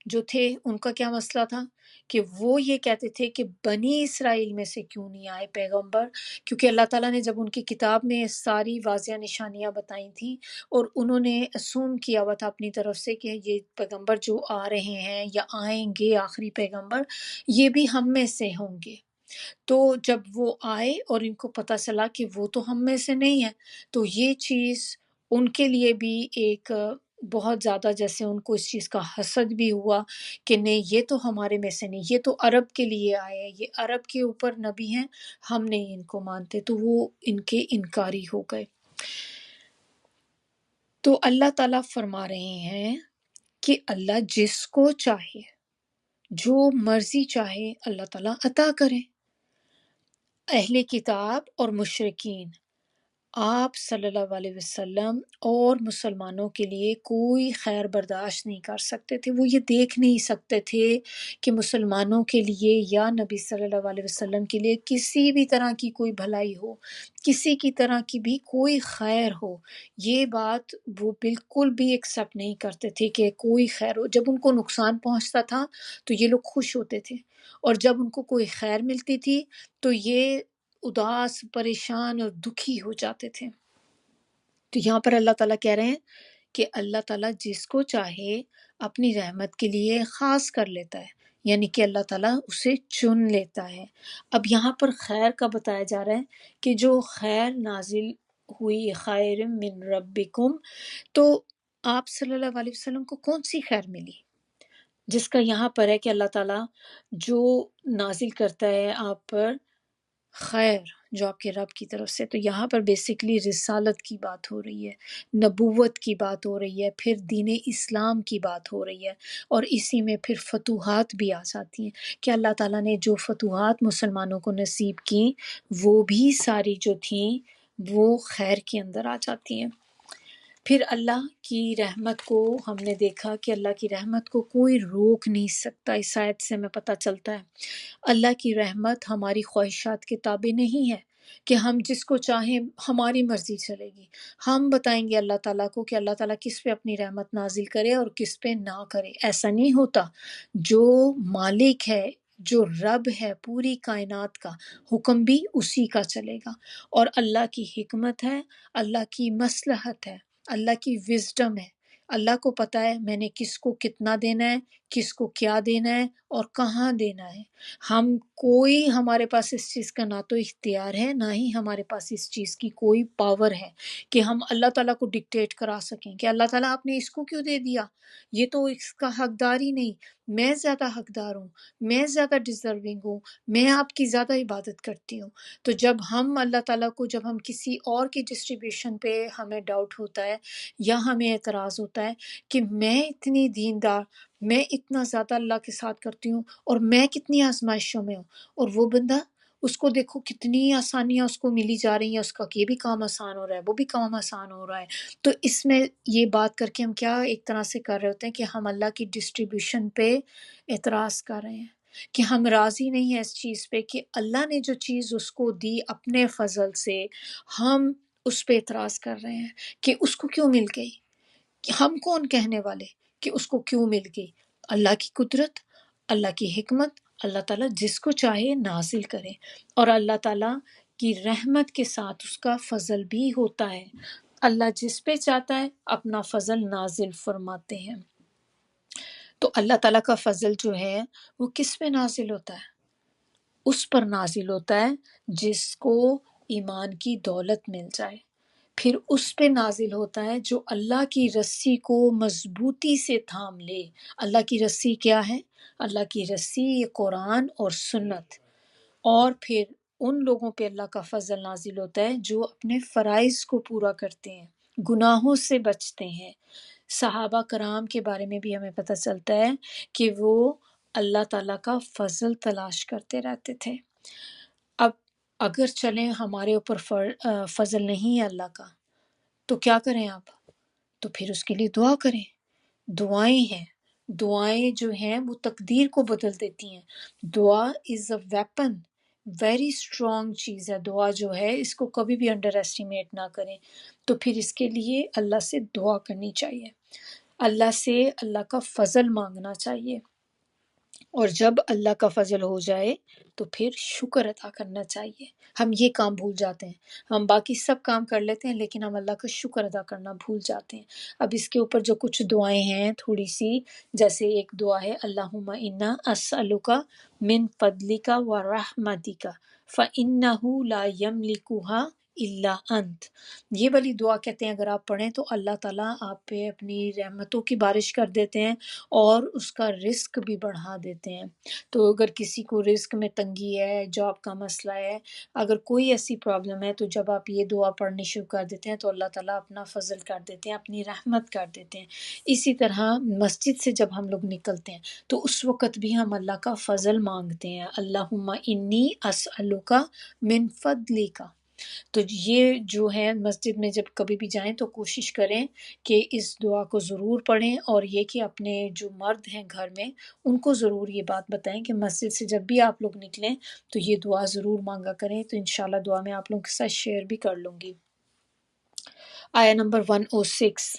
جو تھے ان کا کیا مسئلہ تھا کہ وہ یہ کہتے تھے کہ بنی اسرائیل میں سے کیوں نہیں آئے پیغمبر، کیونکہ اللہ تعالیٰ نے جب ان کی کتاب میں ساری واضح نشانیاں بتائی تھیں اور انہوں نے اسوم کیا ہوا تھا اپنی طرف سے کہ یہ پیغمبر جو آ رہے ہیں یا آئیں گے آخری پیغمبر، یہ بھی ہم میں سے ہوں گے۔ تو جب وہ آئے اور ان کو پتہ چلا کہ وہ تو ہم میں سے نہیں ہے، تو یہ چیز ان کے لیے بھی ایک بہت زیادہ، جیسے ان کو اس چیز کا حسد بھی ہوا کہ نہیں یہ تو ہمارے میں سے نہیں، یہ تو عرب کے لیے آئے ہیں، یہ عرب کے اوپر نبی ہیں، ہم نہیں ان کو مانتے، تو وہ ان کے انکاری ہو گئے۔ تو اللہ تعالیٰ فرما رہے ہیں کہ اللہ جس کو چاہے جو مرضی چاہے اللہ تعالیٰ عطا کرے۔ اہل کتاب اور مشرکین آپ صلی اللہ علیہ وسلم اور مسلمانوں کے لیے کوئی خیر برداشت نہیں کر سکتے تھے، وہ یہ دیکھ نہیں سکتے تھے کہ مسلمانوں کے لیے یا نبی صلی اللہ علیہ وسلم کے لیے کسی بھی طرح کی کوئی بھلائی ہو، کسی کی طرح کی بھی کوئی خیر ہو، یہ بات وہ بالکل بھی ایکسیپٹ نہیں کرتے تھے کہ کوئی خیر ہو۔ جب ان کو نقصان پہنچتا تھا تو یہ لوگ خوش ہوتے تھے، اور جب ان کو کوئی خیر ملتی تھی تو یہ اداس، پریشان اور دکھی ہو جاتے تھے۔ تو یہاں پر اللہ تعالیٰ کہہ رہے ہیں کہ اللہ تعالیٰ جس کو چاہے اپنی رحمت کے لیے خاص کر لیتا ہے، یعنی کہ اللہ تعالیٰ اسے چن لیتا ہے۔ اب یہاں پر خیر کا بتایا جا رہا ہے کہ جو خیر نازل ہوئی خیر من ربکم، تو آپ صلی اللہ علیہ وسلم کو کون سی خیر ملی؟ جس کا یہاں پر ہے کہ اللہ تعالیٰ جو نازل کرتا ہے آپ پر خیر جو آپ کے رب کی طرف سے، تو یہاں پر بیسیکلی رسالت کی بات ہو رہی ہے، نبوت کی بات ہو رہی ہے، پھر دین اسلام کی بات ہو رہی ہے، اور اسی میں پھر فتوحات بھی آ جاتی ہیں کہ اللہ تعالیٰ نے جو فتوحات مسلمانوں کو نصیب کی وہ بھی ساری جو تھیں وہ خیر کے اندر آ جاتی ہیں۔ پھر اللہ کی رحمت کو ہم نے دیکھا کہ اللہ کی رحمت کو کوئی روک نہیں سکتا، اس آیت سے ہمیں پتہ چلتا ہے اللہ کی رحمت ہماری خواہشات کے تابع نہیں ہے کہ ہم جس کو چاہیں ہماری مرضی چلے گی، ہم بتائیں گے اللہ تعالیٰ کو کہ اللہ تعالیٰ کس پہ اپنی رحمت نازل کرے اور کس پہ نہ کرے۔ ایسا نہیں ہوتا، جو مالک ہے، جو رب ہے پوری کائنات کا، حکم بھی اسی کا چلے گا، اور اللہ کی حکمت ہے، اللہ کی مصلحت ہے، اللہ کی وزڈم ہے، اللہ کو پتہ ہے میں نے کس کو کتنا دینا ہے، کس کو کیا دینا ہے اور کہاں دینا ہے۔ ہم کوئی ہمارے پاس اس چیز کا نہ تو اختیار ہے، نہ ہی ہمارے پاس اس چیز کی کوئی پاور ہے کہ ہم اللہ تعالیٰ کو ڈکٹیٹ کرا سکیں کہ اللہ تعالیٰ آپ نے اس کو کیوں دے دیا، یہ تو اس کا حقدار ہی نہیں، میں زیادہ حقدار ہوں، میں زیادہ ڈیزرونگ ہوں، میں آپ کی زیادہ عبادت کرتی ہوں۔ تو جب ہم اللہ تعالیٰ کو، جب ہم کسی اور کی ڈسٹریبیوشن پہ ہمیں ڈاؤٹ ہوتا ہے یا ہمیں اعتراض ہوتا ہے کہ میں اتنی دیندار، میں اتنا زیادہ اللہ کے ساتھ کرتی ہوں اور میں کتنی آزمائشوں میں ہوں، اور وہ بندہ، اس کو دیکھو کتنی آسانیاں اس کو ملی جا رہی ہیں، اس کا یہ بھی کام آسان ہو رہا ہے، وہ بھی کام آسان ہو رہا ہے، تو اس میں یہ بات کر کے ہم کیا ایک طرح سے کر رہے ہوتے ہیں کہ ہم اللہ کی ڈسٹریبیوشن پہ اعتراض کر رہے ہیں، کہ ہم راضی نہیں ہیں اس چیز پہ کہ اللہ نے جو چیز اس کو دی اپنے فضل سے، ہم اس پہ اعتراض کر رہے ہیں کہ اس کو کیوں مل گئی، کہ ہم کون کہنے والے کہ اس کو کیوں مل گئی۔ اللہ کی قدرت، اللہ کی حکمت، اللہ تعالیٰ جس کو چاہے نازل کرے، اور اللہ تعالیٰ کی رحمت کے ساتھ اس کا فضل بھی ہوتا ہے۔ اللہ جس پہ چاہتا ہے اپنا فضل نازل فرماتے ہیں۔ تو اللہ تعالیٰ کا فضل جو ہے وہ کس پہ نازل ہوتا ہے؟ اس پر نازل ہوتا ہے جس کو ایمان کی دولت مل جائے، پھر اس پہ نازل ہوتا ہے جو اللہ کی رسی کو مضبوطی سے تھام لے۔ اللہ کی رسی کیا ہے؟ اللہ کی رسی یہ قرآن اور سنت، اور پھر ان لوگوں پہ اللہ کا فضل نازل ہوتا ہے جو اپنے فرائض کو پورا کرتے ہیں، گناہوں سے بچتے ہیں۔ صحابہ کرام کے بارے میں بھی ہمیں پتہ چلتا ہے کہ وہ اللہ تعالیٰ کا فضل تلاش کرتے رہتے تھے۔ اب اگر چلیں ہمارے اوپر فضل نہیں ہے اللہ کا، تو کیا کریں آپ؟ تو پھر اس کے لیے دعا کریں۔ دعائیں ہیں، دعائیں جو ہیں وہ تقدیر کو بدل دیتی ہیں۔ دعا از اے ویپن، ویری اسٹرانگ چیز ہے دعا جو ہے، اس کو کبھی بھی انڈر ایسٹیمیٹ نہ کریں۔ تو پھر اس کے لیے اللہ سے دعا کرنی چاہیے، اللہ سے اللہ کا فضل مانگنا چاہیے، اور جب اللہ کا فضل ہو جائے تو پھر شکر ادا کرنا چاہیے۔ ہم یہ کام بھول جاتے ہیں، ہم باقی سب کام کر لیتے ہیں لیکن ہم اللہ کا شکر ادا کرنا بھول جاتے ہیں۔ اب اس کے اوپر جو کچھ دعائیں ہیں تھوڑی سی، جیسے ایک دعا ہے اللہم انا اسألک من فضلک و رحمتک فإنہ لا یملکها الا انت۔ یہ والی دعا کہتے ہیں اگر آپ پڑھیں تو اللہ تعالیٰ آپ پہ اپنی رحمتوں کی بارش کر دیتے ہیں اور اس کا رزق بھی بڑھا دیتے ہیں۔ تو اگر کسی کو رزق میں تنگی ہے، جاب کا مسئلہ ہے، اگر کوئی ایسی پرابلم ہے، تو جب آپ یہ دعا پڑھنی شروع کر دیتے ہیں تو اللہ تعالیٰ اپنا فضل کر دیتے ہیں، اپنی رحمت کر دیتے ہیں۔ اسی طرح مسجد سے جب ہم لوگ نکلتے ہیں تو اس وقت بھی ہم اللہ کا فضل مانگتے ہیں، اللہم انی اسألک من فضلک۔ تو یہ جو ہے مسجد میں جب کبھی بھی جائیں تو کوشش کریں کہ اس دعا کو ضرور پڑھیں، اور یہ کہ اپنے جو مرد ہیں گھر میں ان کو ضرور یہ بات بتائیں کہ مسجد سے جب بھی آپ لوگ نکلیں تو یہ دعا ضرور مانگا کریں۔ تو انشاءاللہ دعا میں آپ لوگوں کے ساتھ شیئر بھی کر لوں گی۔ آیا نمبر 106۔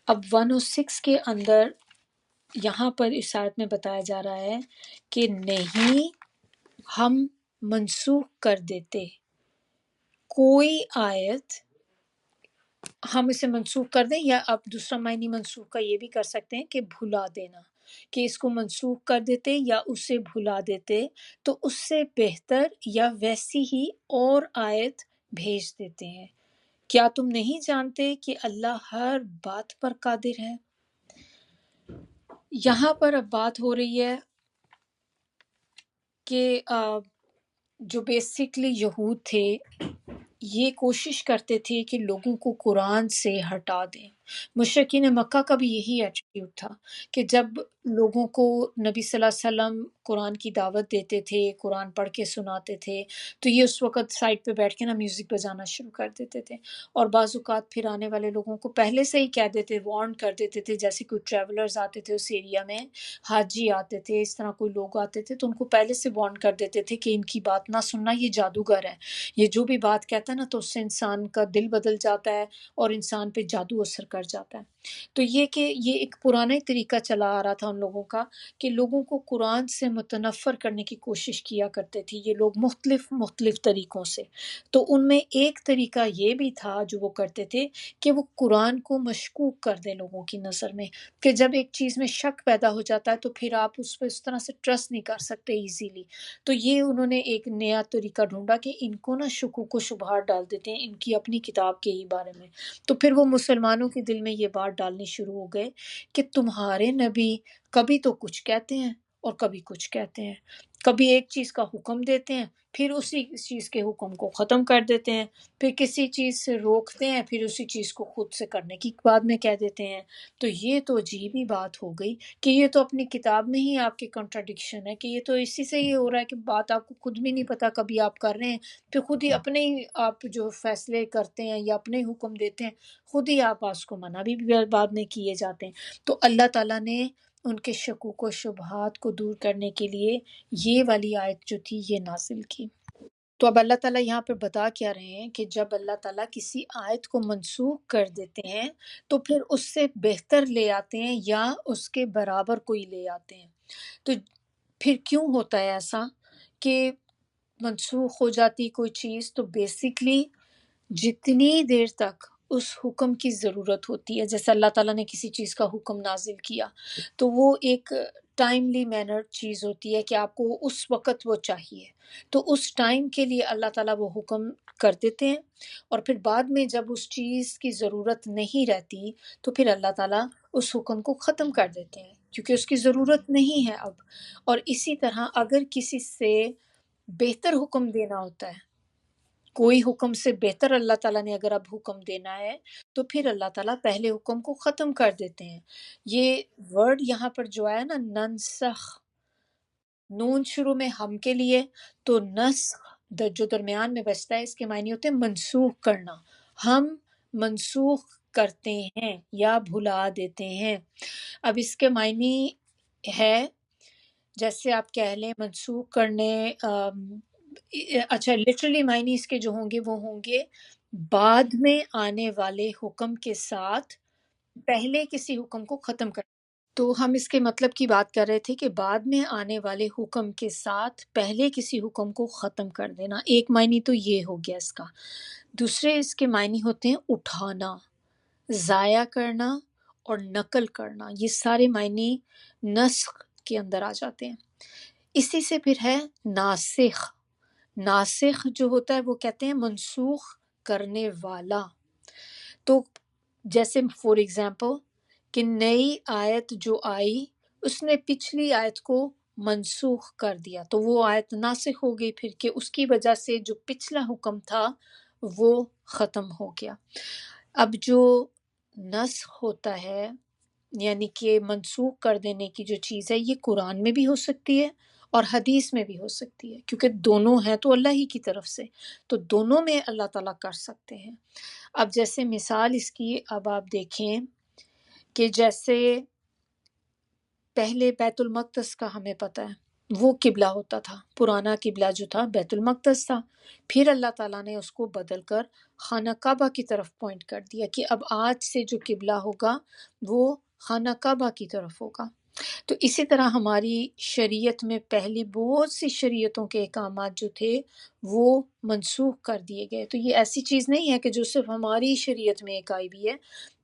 اب 106 کے اندر یہاں پر اس آیت میں بتایا جا رہا ہے کہ نہیں ہم منسوخ کر دیتے کوئی آیت، ہم اسے منسوخ کر دیں، یا آپ دوسرا معنی منسوخ کا یہ بھی کر سکتے ہیں کہ بھلا دینا، کہ اس کو منسوخ کر دیتے یا اسے بھلا دیتے تو اس سے بہتر یا ویسی ہی اور آیت بھیج دیتے ہیں۔ کیا تم نہیں جانتے کہ اللہ ہر بات پر قادر ہے؟ یہاں پر اب بات ہو رہی ہے کہ جو بیسکلی یہود تھے یہ کوشش کرتے تھے کہ لوگوں کو قرآن سے ہٹا دیں۔ مشرکین مکہ کا بھی یہی ایٹیٹیوڈ تھا کہ جب لوگوں کو نبی صلی اللہ علیہ وسلم قرآن کی دعوت دیتے تھے، قرآن پڑھ کے سناتے تھے، تو یہ اس وقت سائڈ پہ بیٹھ کے نا میوزک بجانا شروع کر دیتے تھے، اور بعض اوقات پھر آنے والے لوگوں کو پہلے سے ہی کہہ دیتے، وارن کر دیتے تھے، جیسے کوئی ٹریولرز آتے تھے اس ایریا میں، حاجی آتے تھے، اس طرح کوئی لوگ آتے تھے، تو ان کو پہلے سے وارن کر دیتے تھے کہ ان کی بات نہ سننا، یہ جادوگر ہے، یہ جو بھی بات کہتا ہے نا تو اس سے انسان کا دل بدل جاتا ہے اور انسان پہ جادو اثر کر جاتا ہے۔ تو یہ کہ یہ ایک پرانا ہی طریقہ چلا آ رہا تھا ان لوگوں کا کہ لوگوں کو قرآن سے متنفر کرنے کی کوشش کیا کرتے تھے یہ لوگ مختلف طریقوں سے۔ تو ان میں ایک طریقہ یہ بھی تھا جو وہ کرتے تھے کہ وہ قرآن کو مشکوک کر دیں لوگوں کی نظر میں، کہ جب ایک چیز میں شک پیدا ہو جاتا ہے تو پھر آپ اس پہ اس طرح سے ٹرسٹ نہیں کر سکتے ایزیلی۔ تو یہ انہوں نے ایک نیا طریقہ ڈھونڈا کہ ان کو نا شکوک و شبہات ڈال دیتے ہیں ان کی اپنی کتاب کے ہی بارے میں۔ تو پھر وہ مسلمانوں کے دل میں یہ بات ڈالنی شروع ہو گئے کہ تمہارے نبی کبھی تو کچھ کہتے ہیں اور کبھی کچھ کہتے ہیں، کبھی ایک چیز کا حکم دیتے ہیں پھر اسی چیز کے حکم کو ختم کر دیتے ہیں، پھر کسی چیز سے روکتے ہیں پھر اسی چیز کو خود سے کرنے کی بعد میں کہہ دیتے ہیں۔ تو یہ تو عجیب ہی بات ہو گئی کہ یہ تو اپنی کتاب میں ہی آپ کے کنٹراڈکشن ہے، کہ یہ تو اسی سے ہی ہو رہا ہے کہ بات آپ کو خود بھی نہیں پتہ کبھی آپ کر رہے ہیں، پھر خود ہی اپنے ہی آپ جو فیصلے کرتے ہیں یا اپنے حکم دیتے ہیں خود ہی آپ اس کو منع بھی بعد میں کیے جاتے ہیں۔ تو اللہ تعالیٰ نے ان کے شکوک و شبہات کو دور کرنے کے لیے یہ والی آیت جو تھی یہ نازل کی۔ تو اب اللہ تعالیٰ یہاں پہ بتا کیا رہے ہیں کہ جب اللہ تعالیٰ کسی آیت کو منسوخ کر دیتے ہیں تو پھر اس سے بہتر لے آتے ہیں یا اس کے برابر کوئی لے آتے ہیں۔ تو پھر کیوں ہوتا ہے ایسا کہ منسوخ ہو جاتی کوئی چیز؟ تو بیسکلی جتنی دیر تک اس حکم کی ضرورت ہوتی ہے، جیسے اللہ تعالیٰ نے کسی چیز کا حکم نازل کیا تو وہ ایک ٹائملی مینر چیز ہوتی ہے کہ آپ کو اس وقت وہ چاہیے، تو اس ٹائم کے لیے اللہ تعالیٰ وہ حکم کر دیتے ہیں، اور پھر بعد میں جب اس چیز کی ضرورت نہیں رہتی تو پھر اللہ تعالیٰ اس حکم کو ختم کر دیتے ہیں کیونکہ اس کی ضرورت نہیں ہے اب۔ اور اسی طرح اگر کسی سے بہتر حکم دینا ہوتا ہے، کوئی حکم سے بہتر اللہ تعالیٰ نے اگر اب حکم دینا ہے تو پھر اللہ تعالیٰ پہلے حکم کو ختم کر دیتے ہیں۔ یہ ورڈ یہاں پر جو آیا نا ننسخ، نون شروع میں ہم کے لیے، تو نسخ جو درمیان میں بچتا ہے اس کے معنی ہوتے ہیں منسوخ کرنا، ہم منسوخ کرتے ہیں یا بھلا دیتے ہیں۔ اب اس کے معنی ہے جیسے آپ کہہ لیں منسوخ کرنے، اچھا لٹرلی معنی اس کے جو ہوں گے وہ ہوں گے بعد میں آنے والے حکم کے ساتھ پہلے کسی حکم کو ختم کر۔ تو ہم اس کے مطلب کی بات کر رہے تھے کہ بعد میں آنے والے حکم کے ساتھ پہلے کسی حکم کو ختم کر دینا، ایک معنی تو یہ ہو گیا اس کا۔ دوسرے اس کے معنی ہوتے ہیں اٹھانا، ضائع کرنا اور نقل کرنا، یہ سارے معنی نسخ کے اندر آ جاتے ہیں۔ اسی سے پھر ہے ناسخ، ناسخ جو ہوتا ہے وہ کہتے ہیں منسوخ کرنے والا۔ تو جیسے فور ایگزامپل کہ نئی آیت جو آئی اس نے پچھلی آیت کو منسوخ کر دیا تو وہ آیت ناسخ ہو گئی، پھر کہ اس کی وجہ سے جو پچھلا حکم تھا وہ ختم ہو گیا۔ اب جو نسخ ہوتا ہے یعنی کہ منسوخ کر دینے کی جو چیز ہے یہ قرآن میں بھی ہو سکتی ہے اور حدیث میں بھی ہو سکتی ہے، کیونکہ دونوں ہیں تو اللہ ہی کی طرف سے، تو دونوں میں اللہ تعالیٰ کر سکتے ہیں۔ اب جیسے مثال اس کی، اب آپ دیکھیں کہ جیسے پہلے بیت المقدس کا ہمیں پتہ ہے وہ قبلہ ہوتا تھا، پرانا قبلہ جو تھا بیت المقدس تھا، پھر اللہ تعالیٰ نے اس کو بدل کر خانہ کعبہ کی طرف پوائنٹ کر دیا کہ اب آج سے جو قبلہ ہوگا وہ خانہ کعبہ کی طرف ہوگا۔ تو اسی طرح ہماری شریعت میں پہلی بہت سی شریعتوں کے احکامات جو تھے وہ منسوخ کر دیے گئے۔ تو یہ ایسی چیز نہیں ہے کہ جو صرف ہماری شریعت میں ایک آئی بھی ہے،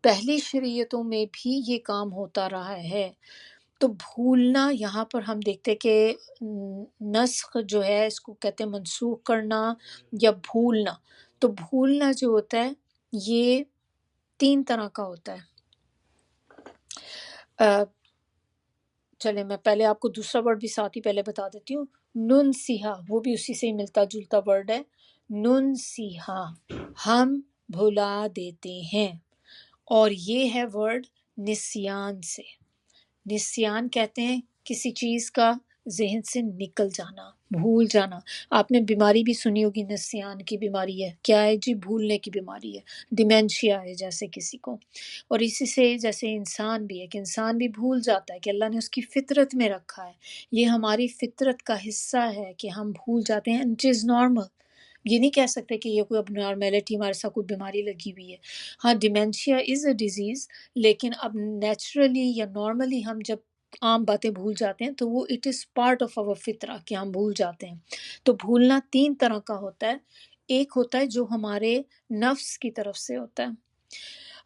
پہلی شریعتوں میں بھی یہ کام ہوتا رہا ہے۔ تو بھولنا یہاں پر ہم دیکھتے کہ نسخ جو ہے اس کو کہتے ہیں منسوخ کرنا یا بھولنا۔ تو بھولنا جو ہوتا ہے یہ 3 طرح کا ہوتا ہے۔ چلے میں پہلے آپ کو دوسرا ورڈ بھی ساتھ ہی پہلے بتا دیتی ہوں، نن سیہا، وہ بھی اسی سے ہی ملتا جلتا ورڈ ہے، نن سیہا، ہم بھلا دیتے ہیں، اور یہ ہے ورڈ نسیان سے۔ نسیان کہتے ہیں کسی چیز کا ذہن سے نکل جانا، بھول جانا۔ آپ نے بیماری بھی سنی ہوگی، نسیان کی بیماری ہے، کیا ہے جی؟ بھولنے کی بیماری ہے، ڈیمینشیا ہے جیسے کسی کو۔ اور اسی سے جیسے انسان بھی ہے کہ انسان بھی بھول جاتا ہے کہ اللہ نے اس کی فطرت میں رکھا ہے، یہ ہماری فطرت کا حصہ ہے کہ ہم بھول جاتے ہیں، اٹ از نارمل۔ یہ نہیں کہہ سکتے کہ یہ کوئی اب نارمیلٹی، ہمارے ساتھ کوئی بیماری لگی ہوئی ہے۔ ہاں ڈیمینشیا از اے ڈیزیز، لیکن اب نیچرلی یا نارملی ہم جب عام باتیں بھول جاتے ہیں تو وہ it is part of our فطرہ کہ ہم بھول جاتے ہیں۔ تو بھولنا 3 طرح کا ہوتا ہے۔ ایک ہوتا ہے جو ہمارے نفس کی طرف سے ہوتا ہے،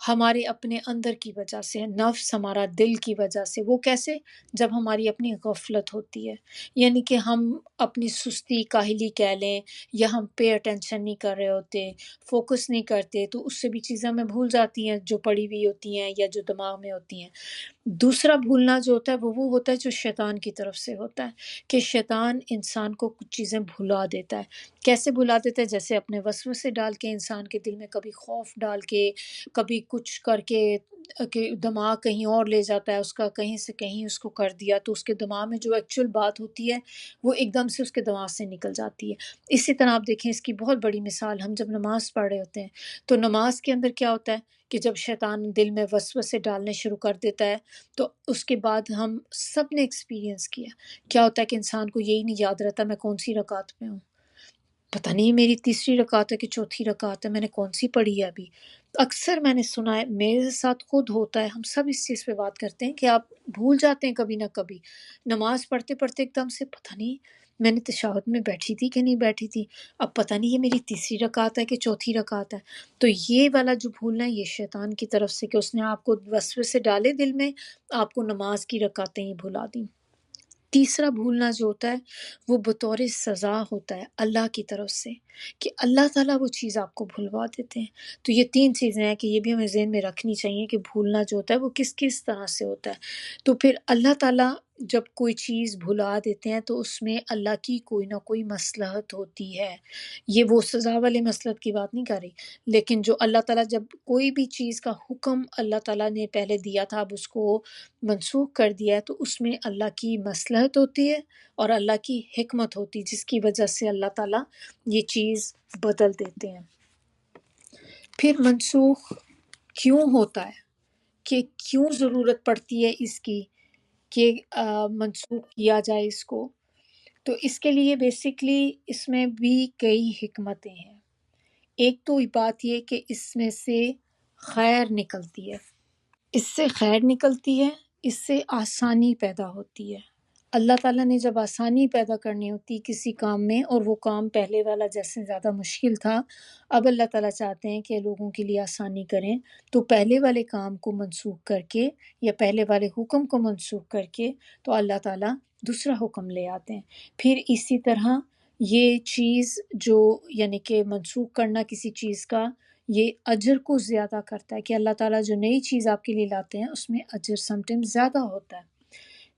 ہمارے اپنے اندر کی وجہ سے، نفس ہمارا دل کی وجہ سے۔ وہ کیسے؟ جب ہماری اپنی غفلت ہوتی ہے، یعنی کہ ہم اپنی سستی کاہلی کہہ لیں، یا ہم پے اٹینشن نہیں کر رہے ہوتے، فوکس نہیں کرتے، تو اس سے بھی چیزیں ہمیں بھول جاتی ہیں جو پڑھی ہوئی ہوتی ہیں یا جو دماغ میں ہوتی ہیں۔ دوسرا بھولنا جو ہوتا ہے وہ ہوتا ہے جو شیطان کی طرف سے ہوتا ہے، کہ شیطان انسان کو کچھ چیزیں بھلا دیتا ہے۔ کیسے بھلا دیتا ہے؟ جیسے اپنے وسوسے ڈال کے انسان کے دل میں کبھی خوف ڈال کے، کبھی کچھ کر کے، کہ دماغ کہیں اور لے جاتا ہے اس کا، کہیں سے کہیں اس کو کر دیا، تو اس کے دماغ میں جو ایکچوئل بات ہوتی ہے وہ ایک دم سے اس کے دماغ سے نکل جاتی ہے۔ اسی طرح آپ دیکھیں اس کی بہت بڑی مثال، ہم جب نماز پڑھ رہے ہوتے ہیں تو نماز کے اندر کیا ہوتا ہے کہ جب شیطان دل میں وسوسے ڈالنے شروع کر دیتا ہے تو اس کے بعد ہم سب نے ایکسپیرینس کیا، کیا ہوتا ہے کہ انسان کو یہی نہیں یاد رہتا میں کون سی رکعت میں ہوں، پتہ نہیں میری تیسری رکعت ہے کہ چوتھی رکعت ہے، میں نے کون سی پڑھی ہے ابھی۔ اکثر میں نے سنا ہے، میرے ساتھ خود ہوتا ہے، ہم سب اس چیز پہ بات کرتے ہیں کہ آپ بھول جاتے ہیں کبھی نہ کبھی، نماز پڑھتے پڑھتے ایک دم سے پتہ نہیں میں نے تشہد میں بیٹھی تھی کہ نہیں بیٹھی تھی، اب پتہ نہیں یہ میری تیسری رکعت ہے کہ چوتھی رکعت ہے۔ تو یہ والا جو بھولنا ہے یہ شیطان کی طرف سے، کہ اس نے آپ کو وسوسے ڈالے دل میں، آپ کو نماز کی رکعتیں ہی بھلا دیں۔ تیسرا بھولنا جو ہوتا ہے وہ بطور سزا ہوتا ہے اللہ کی طرف سے، کہ اللہ تعالیٰ وہ چیز آپ کو بھلوا دیتے ہیں۔ تو یہ 3 چیزیں ہیں کہ یہ بھی ہمیں ذہن میں رکھنی چاہیے کہ بھولنا جو ہوتا ہے وہ کس کس طرح سے ہوتا ہے۔ تو پھر اللہ تعالیٰ جب کوئی چیز بھلا دیتے ہیں تو اس میں اللہ کی کوئی نہ کوئی مصلحت ہوتی ہے۔ یہ وہ سزا والے مصلحت کی بات نہیں کر رہی، لیکن جو اللہ تعالیٰ جب کوئی بھی چیز کا حکم اللہ تعالیٰ نے پہلے دیا تھا اب اس کو منسوخ کر دیا ہے، تو اس میں اللہ کی مصلحت ہوتی ہے اور اللہ کی حکمت ہوتی ہے، جس کی وجہ سے اللہ تعالیٰ یہ چیز بدل دیتے ہیں۔ پھر منسوخ کیوں ہوتا ہے، کہ کیوں ضرورت پڑتی ہے اس کی کہ منسوخ کیا جائے اس کو؟ تو اس کے لیے بیسکلی اس میں بھی کئی حکمتیں ہیں۔ ایک تو بات یہ کہ اس میں سے خیر نکلتی ہے، اس سے خیر نکلتی ہے، اس سے آسانی پیدا ہوتی ہے۔ اللہ تعالیٰ نے جب آسانی پیدا کرنی ہوتی کسی کام میں، اور وہ کام پہلے والا جیسے زیادہ مشکل تھا، اب اللہ تعالیٰ چاہتے ہیں کہ لوگوں کے لیے آسانی کریں، تو پہلے والے کام کو منسوخ کر کے یا پہلے والے حکم کو منسوخ کر کے تو اللہ تعالیٰ دوسرا حکم لے آتے ہیں۔ پھر اسی طرح یہ چیز جو یعنی کہ منسوخ کرنا کسی چیز کا، یہ اجر کو زیادہ کرتا ہے، کہ اللہ تعالیٰ جو نئی چیز آپ کے لیے لاتے ہیں اس میں اجر سم ٹائم زیادہ ہوتا ہے۔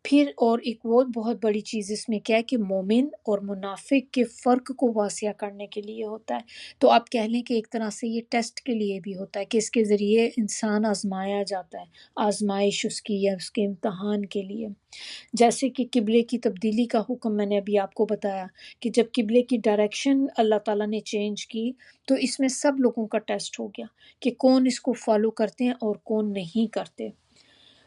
پھر اور ایک وہ بہت بڑی چیز اس میں کیا ہے کہ مومن اور منافق کے فرق کو واضح کرنے کے لیے ہوتا ہے۔ تو آپ کہہ لیں کہ ایک طرح سے یہ ٹیسٹ کے لیے بھی ہوتا ہے کہ اس کے ذریعے انسان آزمایا جاتا ہے، آزمائش اس کی یا اس کے امتحان کے لیے۔ جیسے کہ قبلے کی تبدیلی کا حکم میں نے ابھی آپ کو بتایا کہ جب قبلے کی ڈائریکشن اللہ تعالیٰ نے چینج کی تو اس میں سب لوگوں کا ٹیسٹ ہو گیا کہ کون اس کو فالو کرتے ہیں اور کون نہیں کرتے۔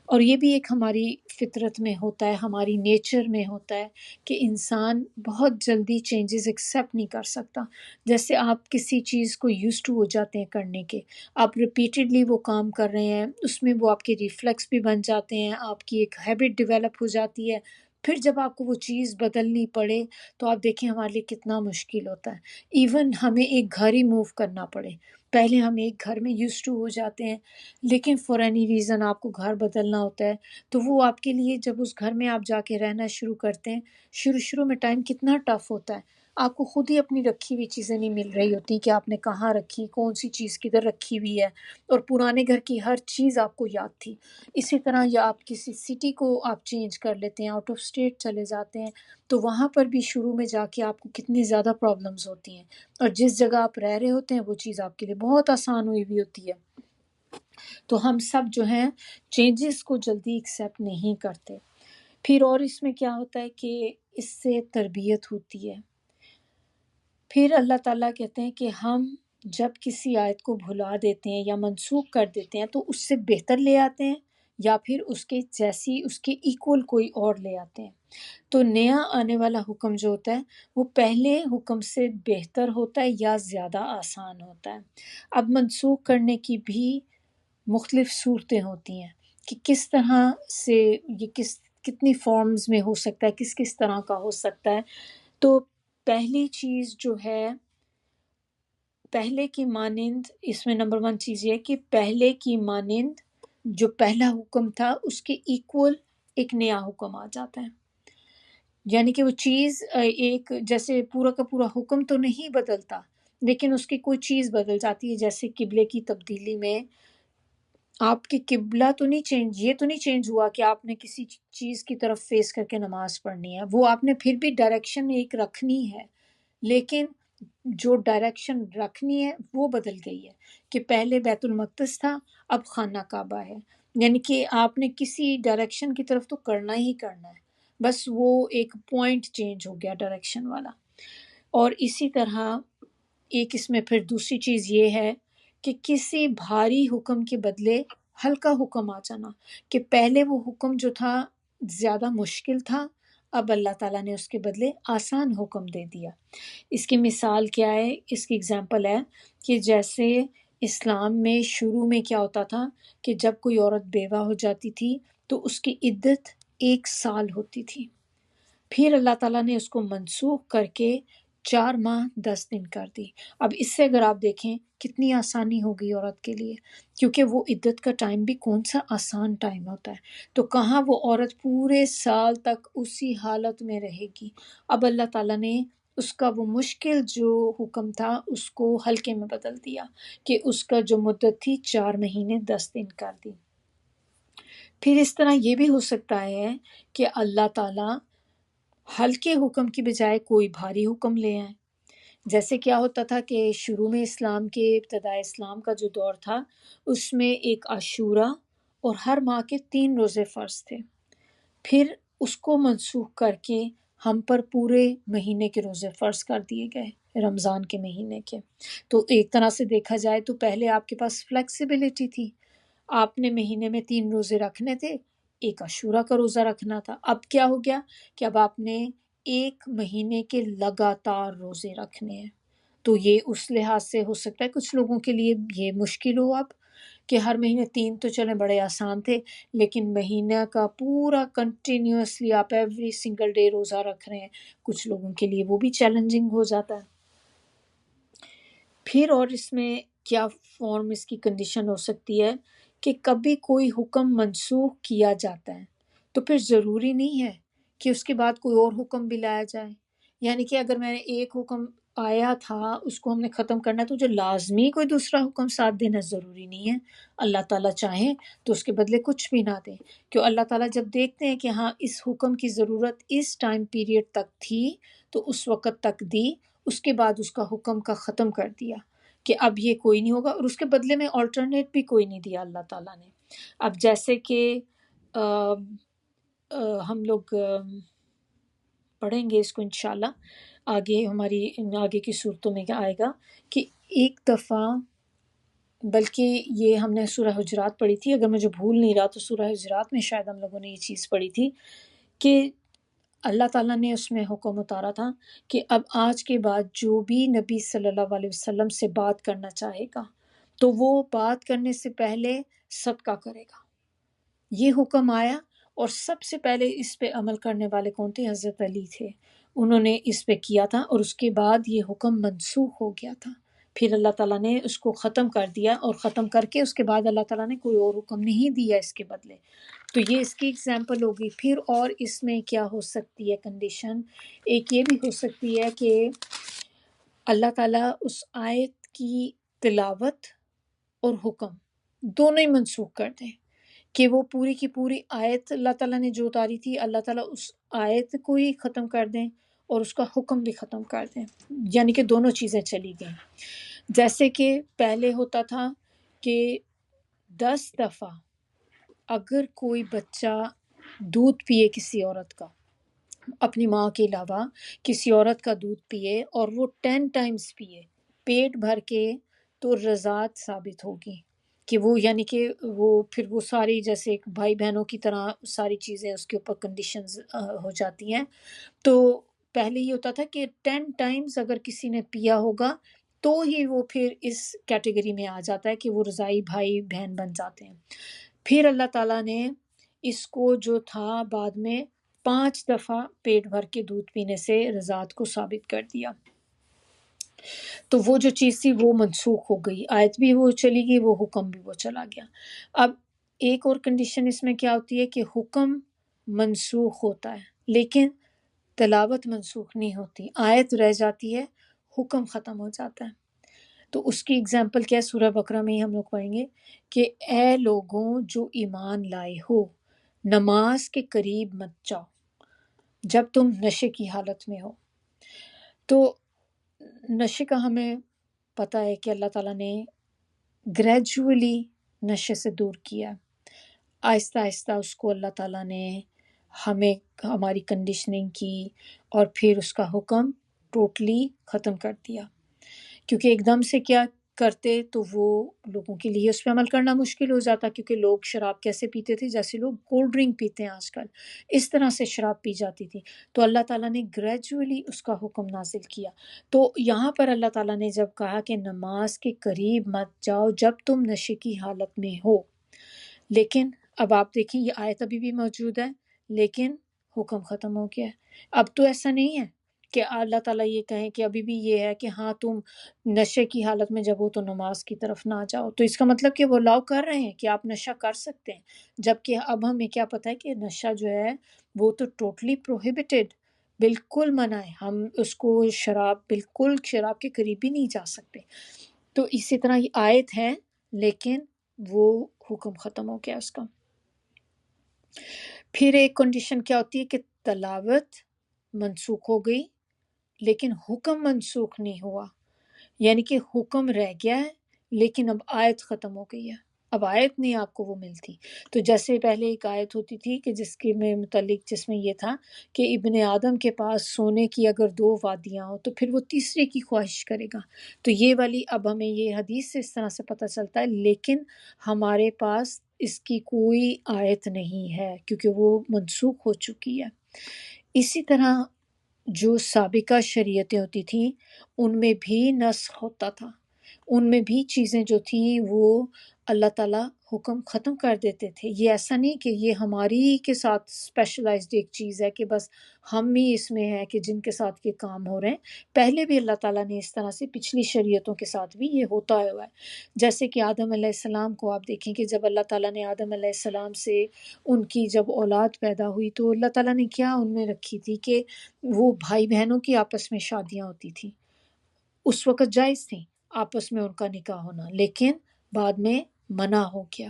اور یہ بھی ایک ہماری فطرت میں ہوتا ہے، ہماری نیچر میں ہوتا ہے کہ انسان بہت جلدی چینجز ایکسیپٹ نہیں کر سکتا۔ جیسے آپ کسی چیز کو یوز ٹو ہو جاتے ہیں کرنے کے، آپ ریپیٹڈلی وہ کام کر رہے ہیں، اس میں وہ آپ کے ریفلیکس بھی بن جاتے ہیں، آپ کی ایک ہیبٹ ڈیولپ ہو جاتی ہے۔ پھر جب آپ کو وہ چیز بدلنی پڑے تو آپ دیکھیں ہمارے لیے کتنا مشکل ہوتا ہے۔ ایون ہمیں ایک گھر ہی موو کرنا پڑے، پہلے ہم ایک گھر میں یوز ٹو ہو جاتے ہیں، لیکن فار اینی ریزن آپ کو گھر بدلنا ہوتا ہے تو وہ آپ کے لیے جب اس گھر میں آپ جا کے رہنا شروع کرتے ہیں، شروع میں ٹائم کتنا ٹف ہوتا ہے۔ آپ کو خود ہی اپنی رکھی ہوئی چیزیں نہیں مل رہی ہوتی کہ آپ نے کہاں رکھی، کون سی چیز کدھر رکھی ہوئی ہے، اور پرانے گھر کی ہر چیز آپ کو یاد تھی۔ اسی طرح یا آپ کسی سٹی کو آپ چینج کر لیتے ہیں، آؤٹ آف اسٹیٹ چلے جاتے ہیں، تو وہاں پر بھی شروع میں جا کے آپ کو کتنی زیادہ پرابلمز ہوتی ہیں، اور جس جگہ آپ رہ رہے ہوتے ہیں وہ چیز آپ کے لیے بہت آسان ہوئی ہوئی ہوتی ہے۔ تو ہم سب جو ہیں چینجز کو جلدی ایکسیپٹ نہیں کرتے۔ پھر اور اس میں کیا ہوتا ہے کہ اس سے تربیت ہوتی ہے۔ پھر اللہ تعالیٰ کہتے ہیں کہ ہم جب کسی آیت کو بھلا دیتے ہیں یا منسوخ کر دیتے ہیں تو اس سے بہتر لے آتے ہیں یا پھر اس کے جیسی اس کے ایکول کوئی اور لے آتے ہیں۔ تو نیا آنے والا حکم جو ہوتا ہے وہ پہلے حکم سے بہتر ہوتا ہے یا زیادہ آسان ہوتا ہے۔ اب منسوخ کرنے کی بھی مختلف صورتیں ہوتی ہیں کہ کس طرح سے یہ کتنی فارمز میں ہو سکتا ہے، کس طرح کا ہو سکتا ہے۔ تو پہلی چیز جو ہے، پہلے کی مانند، اس میں نمبر 1 چیز یہ ہے کہ پہلے کی مانند جو پہلا حکم تھا اس کے ایکول ایک نیا حکم آ جاتا ہے، یعنی کہ وہ چیز ایک جیسے پورا کا پورا حکم تو نہیں بدلتا لیکن اس کی کوئی چیز بدل جاتی ہے۔ جیسے قبلے کی تبدیلی میں آپ کی قبلہ تو نہیں چینج، یہ تو نہیں چینج ہوا کہ آپ نے کسی چیز کی طرف فیس کر کے نماز پڑھنی ہے، وہ آپ نے پھر بھی ڈائریکشن ایک رکھنی ہے، لیکن جو ڈائریکشن رکھنی ہے وہ بدل گئی ہے کہ پہلے بیت المقدس تھا اب خانہ کعبہ ہے، یعنی کہ آپ نے کسی ڈائریکشن کی طرف تو کرنا ہی کرنا ہے، بس وہ ایک پوائنٹ چینج ہو گیا ڈائریکشن والا۔ اور اسی طرح ایک اس میں پھر دوسری چیز یہ ہے کہ کسی بھاری حکم کے بدلے ہلکا حکم آ جانا، کہ پہلے وہ حکم جو تھا زیادہ مشکل تھا، اب اللہ تعالیٰ نے اس کے بدلے آسان حکم دے دیا۔ اس کی مثال کیا ہے، اس کی اگزامپل ہے کہ جیسے اسلام میں شروع میں کیا ہوتا تھا کہ جب کوئی عورت بیوہ ہو جاتی تھی تو اس کی عدت 1 سال ہوتی تھی، پھر اللہ تعالیٰ نے اس کو منسوخ کر کے 4 ماہ 10 دن کر دی۔ اب اس سے اگر آپ دیکھیں کتنی آسانی ہو گئی عورت کے لیے، کیونکہ وہ عدت کا ٹائم بھی کون سا آسان ٹائم ہوتا ہے، تو کہاں وہ عورت پورے سال تک اسی حالت میں رہے گی۔ اب اللہ تعالیٰ نے اس کا وہ مشکل جو حکم تھا اس کو ہلکے میں بدل دیا کہ اس کا جو مدت تھی 4 مہینے 10 دن کر دی۔ پھر اس طرح یہ بھی ہو سکتا ہے کہ اللہ تعالیٰ ہلکے حکم کی بجائے کوئی بھاری حکم لے آئیں۔ جیسے کیا ہوتا تھا کہ شروع میں اسلام کے ابتدائے اسلام کا جو دور تھا اس میں ایک عاشورہ اور ہر ماہ کے 3 روزے فرض تھے، پھر اس کو منسوخ کر کے ہم پر پورے مہینے کے روزے فرض کر دیے گئے، رمضان کے مہینے کے۔ تو ایک طرح سے دیکھا جائے تو پہلے آپ کے پاس فلیکسیبلٹی تھی، آپ نے مہینے میں 3 روزے رکھنے تھے، ایک عاشورہ کا روزہ رکھنا تھا۔ اب کیا ہو گیا کہ اب آپ نے 1 مہینے کے لگاتار روزے رکھنے ہیں۔ تو یہ اس لحاظ سے ہو سکتا ہے کچھ لوگوں کے لیے یہ مشکل ہو اب کہ ہر مہینے 3 تو چلیں بڑے آسان تھے، لیکن مہینہ کا پورا کنٹینیوسلی آپ ایوری سنگل ڈے روزہ رکھ رہے ہیں، کچھ لوگوں کے لیے وہ بھی چیلنجنگ ہو جاتا ہے۔ پھر اور اس میں کیا فارم اس کی کنڈیشن ہو سکتی ہے کہ کبھی کوئی حکم منسوخ کیا جاتا ہے تو پھر ضروری نہیں ہے کہ اس کے بعد کوئی اور حکم بھی لایا جائے، یعنی کہ اگر میں نے ایک حکم آیا تھا اس کو ہم نے ختم کرنا ہے، تو جو لازمی کوئی دوسرا حکم ساتھ دینا ضروری نہیں ہے. اللہ تعالیٰ چاہیں تو اس کے بدلے کچھ بھی نہ دیں، کیوں اللہ تعالیٰ جب دیکھتے ہیں کہ ہاں اس حکم کی ضرورت اس ٹائم پیریڈ تک تھی تو اس وقت تک دی، اس کے بعد اس کا حکم کا ختم کر دیا کہ اب یہ کوئی نہیں ہوگا، اور اس کے بدلے میں آلٹرنیٹ بھی کوئی نہیں دیا اللہ تعالیٰ نے. اب جیسے کہ ہم لوگ پڑھیں گے اس کو انشاءاللہ آگے، ہماری آگے کی صورتوں میں کیا آئے گا کہ ایک دفعہ، بلکہ یہ ہم نے سورہ حجرات پڑھی تھی، اگر مجھے بھول نہیں رہا تو سورہ حجرات میں شاید ہم لوگوں نے یہ چیز پڑھی تھی کہ اللہ تعالیٰ نے اس میں حکم اتارا تھا کہ اب آج کے بعد جو بھی نبی صلی اللہ علیہ وسلم سے بات کرنا چاہے گا تو وہ بات کرنے سے پہلے صدقہ کرے گا. یہ حکم آیا، اور سب سے پہلے اس پہ عمل کرنے والے کون تھے؟ حضرت علی تھے. انہوں نے اس پہ کیا تھا، اور اس کے بعد یہ حکم منسوخ ہو گیا تھا. پھر اللہ تعالیٰ نے اس کو ختم کر دیا، اور ختم کر کے اس کے بعد اللہ تعالیٰ نے کوئی اور حکم نہیں دیا اس کے بدلے. تو یہ اس کی اگزامپل ہوگی. پھر اور اس میں کیا ہو سکتی ہے کنڈیشن؟ ایک یہ بھی ہو سکتی ہے کہ اللہ تعالیٰ اس آیت کی تلاوت اور حکم دونوں ہی منسوخ کر دیں، کہ وہ پوری کی پوری آیت اللہ تعالیٰ نے جو اتاری تھی اللہ تعالیٰ اس آیت کو ہی ختم کر دیں اور اس کا حکم بھی ختم کر دیں، یعنی کہ دونوں چیزیں چلی گئیں. جیسے کہ پہلے ہوتا تھا کہ 10 دفعہ اگر کوئی بچہ دودھ پیے کسی عورت کا، اپنی ماں کے علاوہ کسی عورت کا دودھ پیے اور وہ 10 ٹائمز پیے پیٹ بھر کے، تو رضاعت ثابت ہوگی کہ وہ، یعنی کہ وہ پھر وہ ساری جیسے ایک بھائی بہنوں کی طرح ساری چیزیں اس کے اوپر کنڈیشنز ہو جاتی ہیں. تو پہلے یہ ہوتا تھا کہ 10 ٹائمز اگر کسی نے پیا ہوگا تو ہی وہ پھر اس کیٹیگری میں آ جاتا ہے کہ وہ رضاعی بھائی بہن بن جاتے ہیں. پھر اللہ تعالیٰ نے اس کو جو تھا بعد میں 5 دفعہ پیٹ بھر کے دودھ پینے سے رضاعت کو ثابت کر دیا. تو وہ جو چیز تھی وہ منسوخ ہو گئی، آیت بھی وہ چلی گئی، وہ حکم بھی وہ چلا گیا. اب ایک اور کنڈیشن اس میں کیا ہوتی ہے کہ حکم منسوخ ہوتا ہے لیکن تلاوت منسوخ نہیں ہوتی، آیت رہ جاتی ہے، حکم ختم ہو جاتا ہے. تو اس کی اگزامپل کیا ہے؟ سورہ بقرہ میں ہی ہم لوگ پڑھیں گے کہ اے لوگوں جو ایمان لائے ہو، نماز کے قریب مت جاؤ جب تم نشے کی حالت میں ہو. تو نشے کا ہمیں پتہ ہے کہ اللہ تعالیٰ نے گریجولی نشے سے دور کیا، آہستہ آہستہ اس کو اللہ تعالیٰ نے ہمیں ہماری کنڈیشننگ کی اور پھر اس کا حکم ٹوٹلی ختم کر دیا. کیونکہ ایک دم سے کیا کرتے تو وہ لوگوں کے لیے اس پہ عمل کرنا مشکل ہو جاتا، کیونکہ لوگ شراب کیسے پیتے تھے؟ جیسے لوگ کولڈ ڈرنک پیتے ہیں آج کل، اس طرح سے شراب پی جاتی تھی. تو اللہ تعالیٰ نے گریجولی اس کا حکم نازل کیا. تو یہاں پر اللہ تعالیٰ نے جب کہا کہ نماز کے قریب مت جاؤ جب تم نشے کی حالت میں ہو، لیکن اب آپ دیکھیں یہ آیت ابھی بھی موجود ہے لیکن حکم ختم ہو گیا ہے. اب تو ایسا نہیں ہے کہ اللہ تعالیٰ یہ کہیں کہ ابھی بھی یہ ہے کہ ہاں تم نشے کی حالت میں جب ہو تو نماز کی طرف نہ جاؤ. تو اس کا مطلب کہ وہ الاؤ کر رہے ہیں کہ آپ نشہ کر سکتے ہیں، جبکہ اب ہمیں کیا پتہ ہے کہ نشہ جو ہے وہ تو ٹوٹلی پروہیبٹڈ، بالکل منع ہے. ہم اس کو شراب، بالکل شراب کے قریب بھی نہیں جا سکتے. تو اسی طرح یہ آیت ہے لیکن وہ حکم ختم ہو گیا اس کا. پھر ایک کنڈیشن کیا ہوتی ہے کہ تلاوت منسوخ ہو گئی لیکن حکم منسوخ نہیں ہوا، یعنی کہ حکم رہ گیا ہے لیکن اب آیت ختم ہو گئی ہے، اب آیت نہیں آپ کو وہ ملتی. تو جیسے پہلے ایک آیت ہوتی تھی کہ جس کے میں متعلق جس میں یہ تھا کہ ابن آدم کے پاس سونے کی اگر 2 وادیاں ہوں تو پھر وہ تیسری کی خواہش کرے گا. تو یہ والی اب ہمیں یہ حدیث سے اس طرح سے پتہ چلتا ہے، لیکن ہمارے پاس اس کی کوئی آیت نہیں ہے کیونکہ وہ منسوخ ہو چکی ہے. اسی طرح جو سابقہ شریعتیں ہوتی تھیں ان میں بھی نسخ ہوتا تھا، ان میں بھی چیزیں جو تھیں وہ اللہ تعالیٰ حکم ختم کر دیتے تھے. یہ ایسا نہیں کہ یہ ہماری ہی کے ساتھ اسپیشلائزڈ ایک چیز ہے کہ بس ہم ہی اس میں ہے کہ جن کے ساتھ یہ کام ہو رہے ہیں. پہلے بھی اللہ تعالیٰ نے اس طرح سے پچھلی شریعتوں کے ساتھ بھی یہ ہوتا ہوا ہے. جیسے کہ آدم علیہ السلام کو آپ دیکھیں کہ جب اللہ تعالیٰ نے آدم علیہ السلام سے ان کی جب اولاد پیدا ہوئی تو اللہ تعالیٰ نے کیا ان میں رکھی تھی کہ وہ بھائی بہنوں کی آپس میں شادیاں ہوتی تھیں. اس وقت جائز تھی آپس میں ان کا نکاح ہونا، لیکن بعد میں منع ہو گیا۔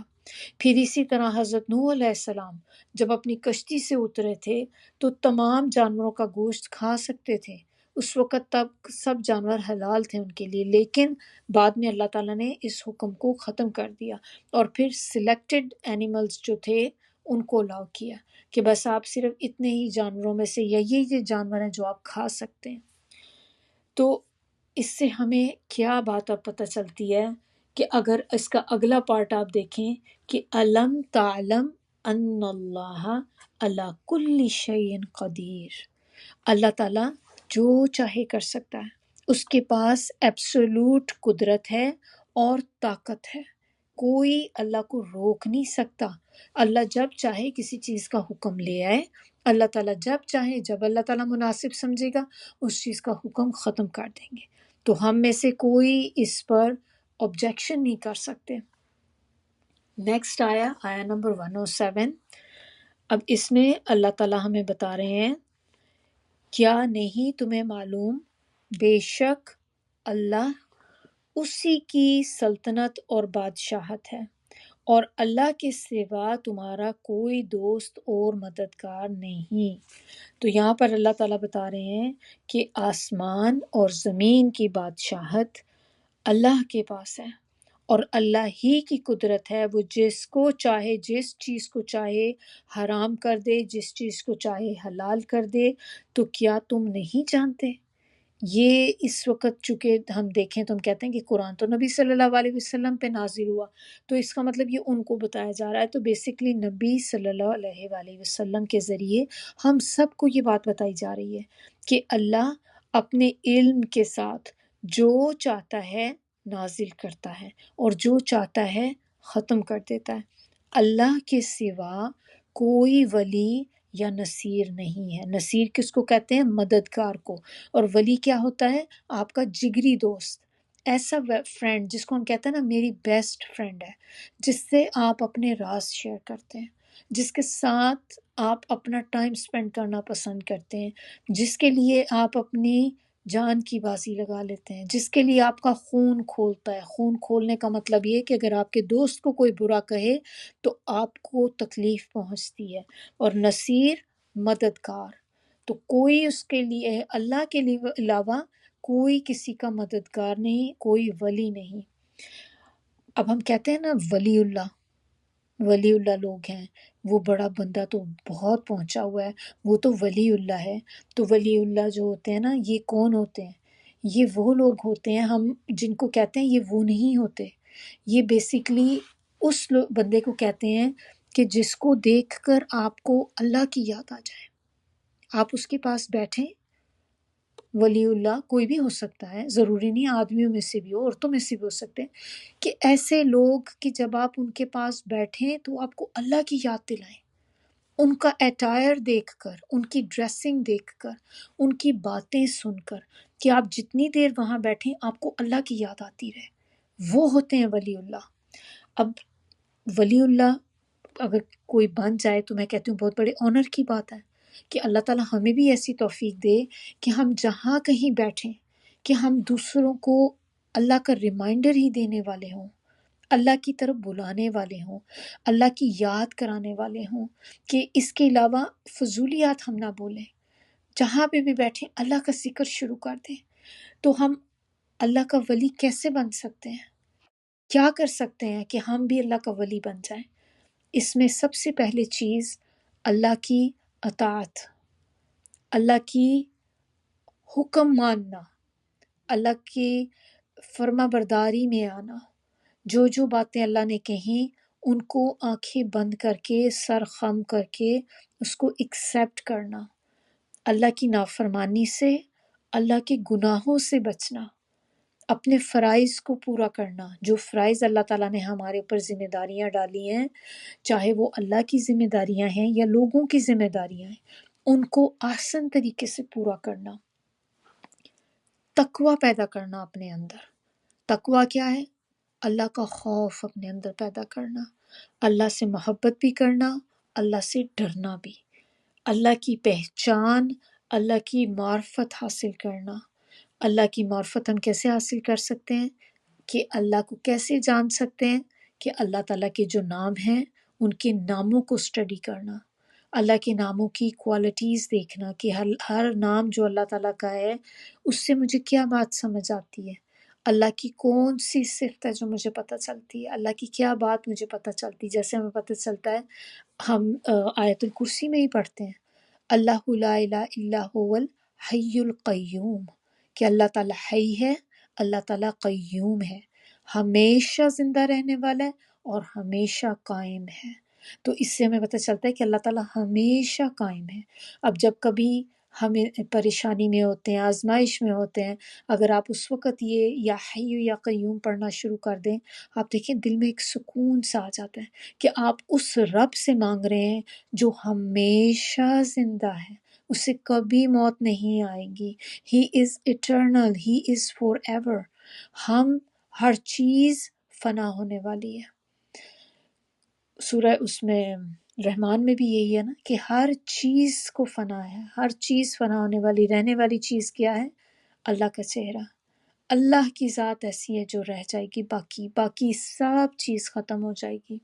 پھر اسی طرح حضرت نوح علیہ السلام جب اپنی کشتی سے اترے تھے تو تمام جانوروں کا گوشت کھا سکتے تھے، اس وقت تب سب جانور حلال تھے ان کے لیے، لیکن بعد میں اللہ تعالیٰ نے اس حکم کو ختم کر دیا اور پھر سلیکٹڈ اینیملز جو تھے ان کو الاؤ کیا کہ بس آپ صرف اتنے ہی جانوروں میں سے یا یہ جانور ہیں جو آپ کھا سکتے ہیں۔ تو اس سے ہمیں کیا بات اب پتہ چلتی ہے کہ اگر اس کا اگلا پارٹ آپ دیکھیں کہ علم تعلم ان اللہ علی کل شیء قدیر، اللہ تعالیٰ جو چاہے کر سکتا ہے، اس کے پاس ایبسولوٹ قدرت ہے اور طاقت ہے، کوئی اللہ کو روک نہیں سکتا۔ اللہ جب چاہے کسی چیز کا حکم لے آئے، اللہ تعالیٰ جب چاہے، جب اللہ تعالیٰ مناسب سمجھے گا اس چیز کا حکم ختم کر دیں گے، تو ہم میں سے کوئی اس پر آبجیکشن نہیں کر سکتے۔ نیکسٹ آیا نمبر 107۔ اب اس میں اللہ تعالیٰ ہمیں بتا رہے ہیں کیا نہیں تمہیں معلوم بے شک اللہ اسی کی سلطنت اور بادشاہت ہے اور اللہ کے سوا تمہارا کوئی دوست اور مددگار نہیں۔ تو یہاں پر اللہ تعالیٰ بتا رہے ہیں کہ آسمان اور زمین کی بادشاہت اللہ کے پاس ہے اور اللہ ہی کی قدرت ہے، وہ جس کو چاہے جس چیز کو چاہے حرام کر دے، جس چیز کو چاہے حلال کر دے۔ تو کیا تم نہیں جانتے؟ یہ اس وقت چونکہ ہم دیکھیں تو ہم کہتے ہیں کہ قرآن تو نبی صلی اللہ علیہ وسلم پہ نازل ہوا، تو اس کا مطلب یہ ان کو بتایا جا رہا ہے، تو بیسیکلی نبی صلی اللہ علیہ وآلہ وسلم کے ذریعے ہم سب کو یہ بات بتائی جا رہی ہے کہ اللہ اپنے علم کے ساتھ جو چاہتا ہے نازل کرتا ہے اور جو چاہتا ہے ختم کر دیتا ہے۔ اللہ کے سوا کوئی ولی یا نصیر نہیں ہے۔ نصیر کس کو کہتے ہیں؟ مددگار کو۔ اور ولی کیا ہوتا ہے؟ آپ کا جگری دوست، ایسا فرینڈ جس کو ہم کہتے ہیں نا میری بیسٹ فرینڈ ہے، جس سے آپ اپنے راز شیئر کرتے ہیں، جس کے ساتھ آپ اپنا ٹائم سپینڈ کرنا پسند کرتے ہیں، جس کے لیے آپ اپنی جان کی بازی لگا لیتے ہیں، جس کے لیے آپ کا خون کھولتا ہے۔ خون کھولنے کا مطلب یہ کہ اگر آپ کے دوست کو کوئی برا کہے تو آپ کو تکلیف پہنچتی ہے۔ اور نصیر مددگار، تو کوئی اس کے لیے اللہ کے علاوہ کوئی کسی کا مددگار نہیں، کوئی ولی نہیں۔ اب ہم کہتے ہیں نا ولی اللہ لوگ ہیں، وہ بڑا بندہ تو بہت پہنچا ہوا ہے، وہ تو ولی اللہ ہے۔ تو ولی اللہ جو ہوتے ہیں نا، یہ کون ہوتے ہیں؟ یہ وہ لوگ ہوتے ہیں ہم جن کو کہتے ہیں، یہ وہ نہیں ہوتے، یہ بیسیکلی اس بندے کو کہتے ہیں کہ جس کو دیکھ کر آپ کو اللہ کی یاد آ جائے۔ آپ اس کے پاس بیٹھیں، ولی اللہ کوئی بھی ہو سکتا ہے، ضروری نہیں آدمیوں میں سے بھی ہو، عورتوں میں سے بھی ہو سکتے ہیں، کہ ایسے لوگ کہ جب آپ ان کے پاس بیٹھیں تو آپ کو اللہ کی یاد دلائیں، ان کا اٹائر دیکھ کر، ان کی ڈریسنگ دیکھ کر، ان کی باتیں سن کر، کہ آپ جتنی دیر وہاں بیٹھیں آپ کو اللہ کی یاد آتی رہے، وہ ہوتے ہیں ولی اللہ۔ اب ولی اللہ اگر کوئی بن جائے تو میں کہتی ہوں بہت بڑے آنر کی بات ہے کہ اللہ تعالیٰ ہمیں بھی ایسی توفیق دے کہ ہم جہاں کہیں بیٹھیں کہ ہم دوسروں کو اللہ کا ریمائنڈر ہی دینے والے ہوں، اللہ کی طرف بلانے والے ہوں، اللہ کی یاد کرانے والے ہوں، کہ اس کے علاوہ فضولیات ہم نہ بولیں، جہاں پہ بھی بیٹھیں اللہ کا ذکر شروع کر دیں۔ تو ہم اللہ کا ولی کیسے بن سکتے ہیں؟ کیا کر سکتے ہیں کہ ہم بھی اللہ کا ولی بن جائیں؟ اس میں سب سے پہلے چیز اللہ کی اطاعت، اللہ کی حکم ماننا، اللہ کی فرما برداری میں آنا، جو جو باتیں اللہ نے کہیں ان کو آنکھیں بند کر کے سر خم کر کے اس کو ایکسیپٹ کرنا، اللہ کی نافرمانی سے، اللہ کے گناہوں سے بچنا، اپنے فرائض کو پورا کرنا، جو فرائض اللہ تعالیٰ نے ہمارے اوپر ذمہ داریاں ڈالی ہیں، چاہے وہ اللہ کی ذمہ داریاں ہیں یا لوگوں کی ذمہ داریاں ہیں، ان کو آسان طریقے سے پورا کرنا، تقوی پیدا کرنا اپنے اندر۔ تقوی کیا ہے؟ اللہ کا خوف اپنے اندر پیدا کرنا، اللہ سے محبت بھی کرنا، اللہ سے ڈرنا بھی، اللہ کی پہچان، اللہ کی معرفت حاصل کرنا، اللہ کی معرفت ہم کیسے حاصل کر سکتے ہیں؟ کہ اللہ کو کیسے جان سکتے ہیں؟ کہ اللہ تعالیٰ کے جو نام ہیں ان کے ناموں کو اسٹڈی کرنا، اللہ کے ناموں کی کوالٹیز دیکھنا کہ ہر نام جو اللہ تعالیٰ کا ہے اس سے مجھے کیا بات سمجھ آتی ہے، اللہ کی کون سی صفت ہے جو مجھے پتہ چلتی ہے، اللہ کی کیا بات مجھے پتہ چلتی ہے۔ جیسے ہمیں پتہ چلتا ہے، ہم آیت الکرسی میں ہی پڑھتے ہیں اللہ لا الہ الا هو الحی القیوم، کہ اللہ تعالیٰ حی ہے، اللہ تعالیٰ قیوم ہے، ہمیشہ زندہ رہنے والا ہے اور ہمیشہ قائم ہے۔ تو اس سے ہمیں پتہ چلتا ہے کہ اللہ تعالیٰ ہمیشہ قائم ہے۔ اب جب کبھی ہمیں پریشانی میں ہوتے ہیں، آزمائش میں ہوتے ہیں، اگر آپ اس وقت یہ یا حی یا قیوم پڑھنا شروع کر دیں، آپ دیکھیں دل میں ایک سکون سا آ جاتا ہے کہ آپ اس رب سے مانگ رہے ہیں جو ہمیشہ زندہ ہے، اس سے کبھی موت نہیں آئے گی۔ He is eternal, he is forever. ہم ہر چیز فنا ہونے والی ہے۔ سورہ اس میں رحمان میں بھی یہی ہے نا کہ ہر چیز کو فنا ہے، ہر چیز فنا ہونے والی، رہنے والی چیز کیا ہے؟ اللہ کا چہرہ۔ اللہ کی ذات ایسی ہے جو رہ جائے گی، باقی سب چیز ختم ہو جائے گی۔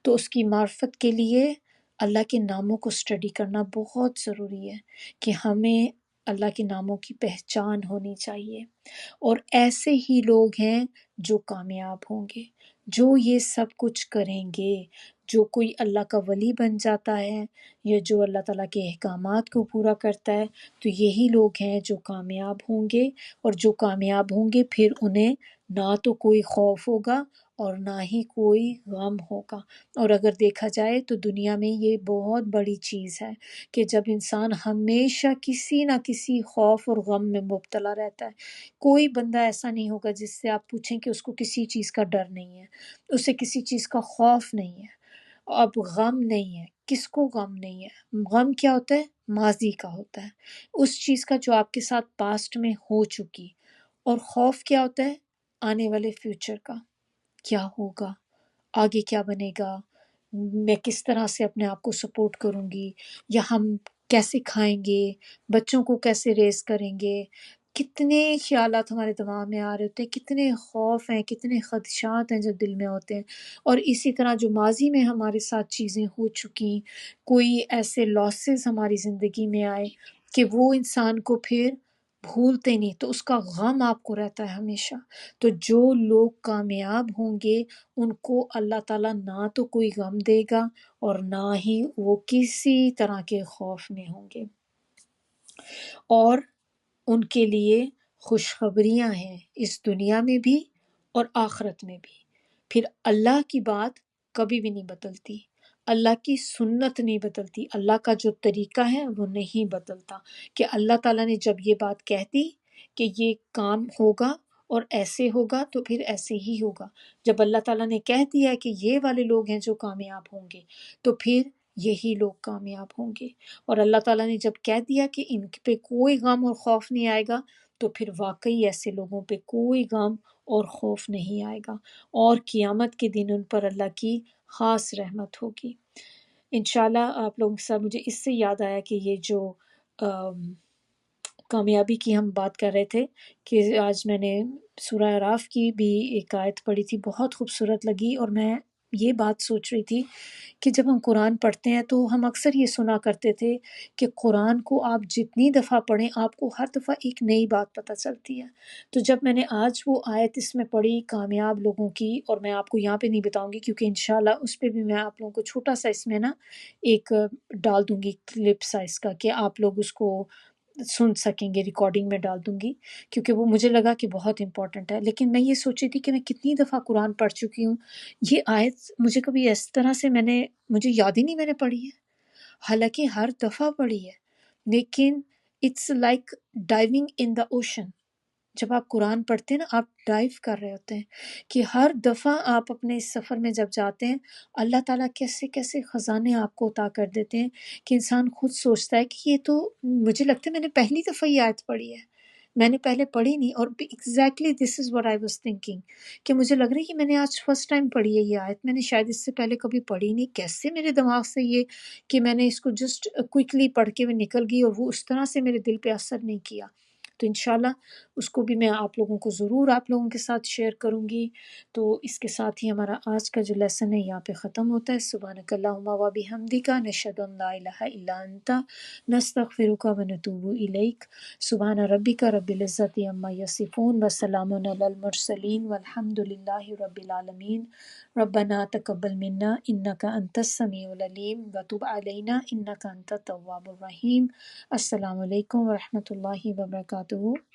تو اس کی معرفت کے لیے اللہ کے ناموں کو اسٹڈی کرنا بہت ضروری ہے کہ ہمیں اللہ کے ناموں کی پہچان ہونی چاہیے، اور ایسے ہی لوگ ہیں جو کامیاب ہوں گے، جو یہ سب کچھ کریں گے۔ جو کوئی اللہ کا ولی بن جاتا ہے یا جو اللہ تعالیٰ کے احکامات کو پورا کرتا ہے، تو یہی لوگ ہیں جو کامیاب ہوں گے، اور جو کامیاب ہوں گے پھر انہیں نہ تو کوئی خوف ہوگا اور نہ ہی کوئی غم ہوگا۔ اور اگر دیکھا جائے تو دنیا میں یہ بہت بڑی چیز ہے کہ جب انسان ہمیشہ کسی نہ کسی خوف اور غم میں مبتلا رہتا ہے، کوئی بندہ ایسا نہیں ہوگا جس سے آپ پوچھیں کہ اس کو کسی چیز کا ڈر نہیں ہے، اسے کسی چیز کا خوف نہیں ہے، اب غم نہیں ہے۔ کس کو غم نہیں ہے؟ غم کیا ہوتا ہے؟ ماضی کا ہوتا ہے، اس چیز کا جو آپ کے ساتھ پاسٹ میں ہو چکی، اور خوف کیا ہوتا ہے؟ آنے والے فیوچر کا، کیا ہوگا، آگے کیا بنے گا، میں کس طرح سے اپنے آپ کو سپورٹ کروں گی، یا ہم کیسے کھائیں گے، بچوں کو کیسے ریز کریں گے۔ کتنے خیالات ہمارے دماغ میں آ رہے ہوتے ہیں، کتنے خوف ہیں، کتنے خدشات ہیں جو دل میں ہوتے ہیں۔ اور اسی طرح جو ماضی میں ہمارے ساتھ چیزیں ہو چکی، کوئی ایسے لاسز ہماری زندگی میں آئے کہ وہ انسان کو پھر بھولتے نہیں، تو اس کا غم آپ کو رہتا ہے ہمیشہ۔ تو جو لوگ کامیاب ہوں گے ان کو اللہ تعالیٰ نہ تو کوئی غم دے گا اور نہ ہی وہ کسی طرح کے خوف میں ہوں گے، اور ان کے لیے خوشخبریاں ہیں اس دنیا میں بھی اور آخرت میں بھی۔ پھر اللہ کی بات کبھی بھی نہیں بدلتی، اللہ کی سنت نہیں بدلتی، اللہ کا جو طریقہ ہے وہ نہیں بدلتا، کہ اللہ تعالیٰ نے جب یہ بات کہہ دی کہ یہ کام ہوگا اور ایسے ہوگا تو پھر ایسے ہی ہوگا۔ جب اللہ تعالیٰ نے کہہ دیا کہ یہ والے لوگ ہیں جو کامیاب ہوں گے، تو پھر یہی لوگ کامیاب ہوں گے۔ اور اللہ تعالیٰ نے جب کہہ دیا کہ ان پہ کوئی غم اور خوف نہیں آئے گا، تو پھر واقعی ایسے لوگوں پہ کوئی غم اور خوف نہیں آئے گا، اور قیامت کے دن ان پر اللہ کی خاص رحمت ہوگی۔ انشاءاللہ آپ لوگوں کے ساتھ مجھے اس سے یاد آیا کہ یہ جو کامیابی کی ہم بات کر رہے تھے، کہ آج میں نے سورہ اعراف کی بھی ایک آیت پڑھی تھی، بہت خوبصورت لگی، اور میں یہ بات سوچ رہی تھی کہ جب ہم قرآن پڑھتے ہیں تو ہم اکثر یہ سنا کرتے تھے کہ قرآن کو آپ جتنی دفعہ پڑھیں آپ کو ہر دفعہ ایک نئی بات پتہ چلتی ہے۔ تو جب میں نے آج وہ آیت اس میں پڑھی کامیاب لوگوں کی، اور میں آپ کو یہاں پہ نہیں بتاؤں گی کیونکہ انشاءاللہ اس پہ بھی میں آپ لوگوں کو چھوٹا سا اس میں نا ایک ڈال دوں گی کلپ سائز کا، کہ آپ لوگ اس کو سن سکیں گے، ریکارڈنگ میں ڈال دوں گی، کیونکہ وہ مجھے لگا کہ بہت امپورٹنٹ ہے۔ لیکن میں یہ سوچی تھی کہ میں کتنی دفعہ قرآن پڑھ چکی ہوں، یہ آیت مجھے کبھی اس طرح سے مجھے یاد ہی نہیں میں نے پڑھی ہے، حالانکہ ہر دفعہ پڑھی ہے، لیکن it's like diving in the ocean. جب آپ قرآن پڑھتے ہیں نا، آپ ڈائیو کر رہے ہوتے ہیں، کہ ہر دفعہ آپ اپنے اس سفر میں جب جاتے ہیں، اللہ تعالیٰ کیسے کیسے خزانے آپ کو عطا کر دیتے ہیں کہ انسان خود سوچتا ہے کہ یہ تو مجھے لگتا ہے میں نے پہلی دفعہ یہ آیت پڑھی ہے، میں نے پہلے پڑھی نہیں۔ اور exactly this is what I was thinking، کہ مجھے لگ رہا ہے کہ میں نے آج فرسٹ ٹائم پڑھی ہے یہ آیت، میں نے شاید اس سے پہلے کبھی پڑھی نہیں، کیسے میرے دماغ سے یہ کہ میں نے اس کو جسٹ کوئکلی پڑھ کے میں نکل گئی اور وہ اس طرح سے میرے دل پہ اثر نہیں کیا۔ تو انشاءاللہ اس کو بھی میں آپ لوگوں کو ضرور آپ لوگوں کے ساتھ شیئر کروں گی۔ تو اس کے ساتھ ہی ہمارا آج کا جو لیسن ہے یہاں پہ ختم ہوتا ہے۔ سبحانک اللہم و بحمدک، نشہد ان لا الہ الا انت، نستغفرک و نتوب الیک۔ سبحان ربک رب العزت عما یصفون وسلام علی المرسلین والحمد للہ رب العالمین۔ ربنا تقبل منا انک انت السمیع العلیم وتب علینا انک انت التواب الرحیم۔ السلام علیکم ورحمۃ اللہ وبرکاتہ۔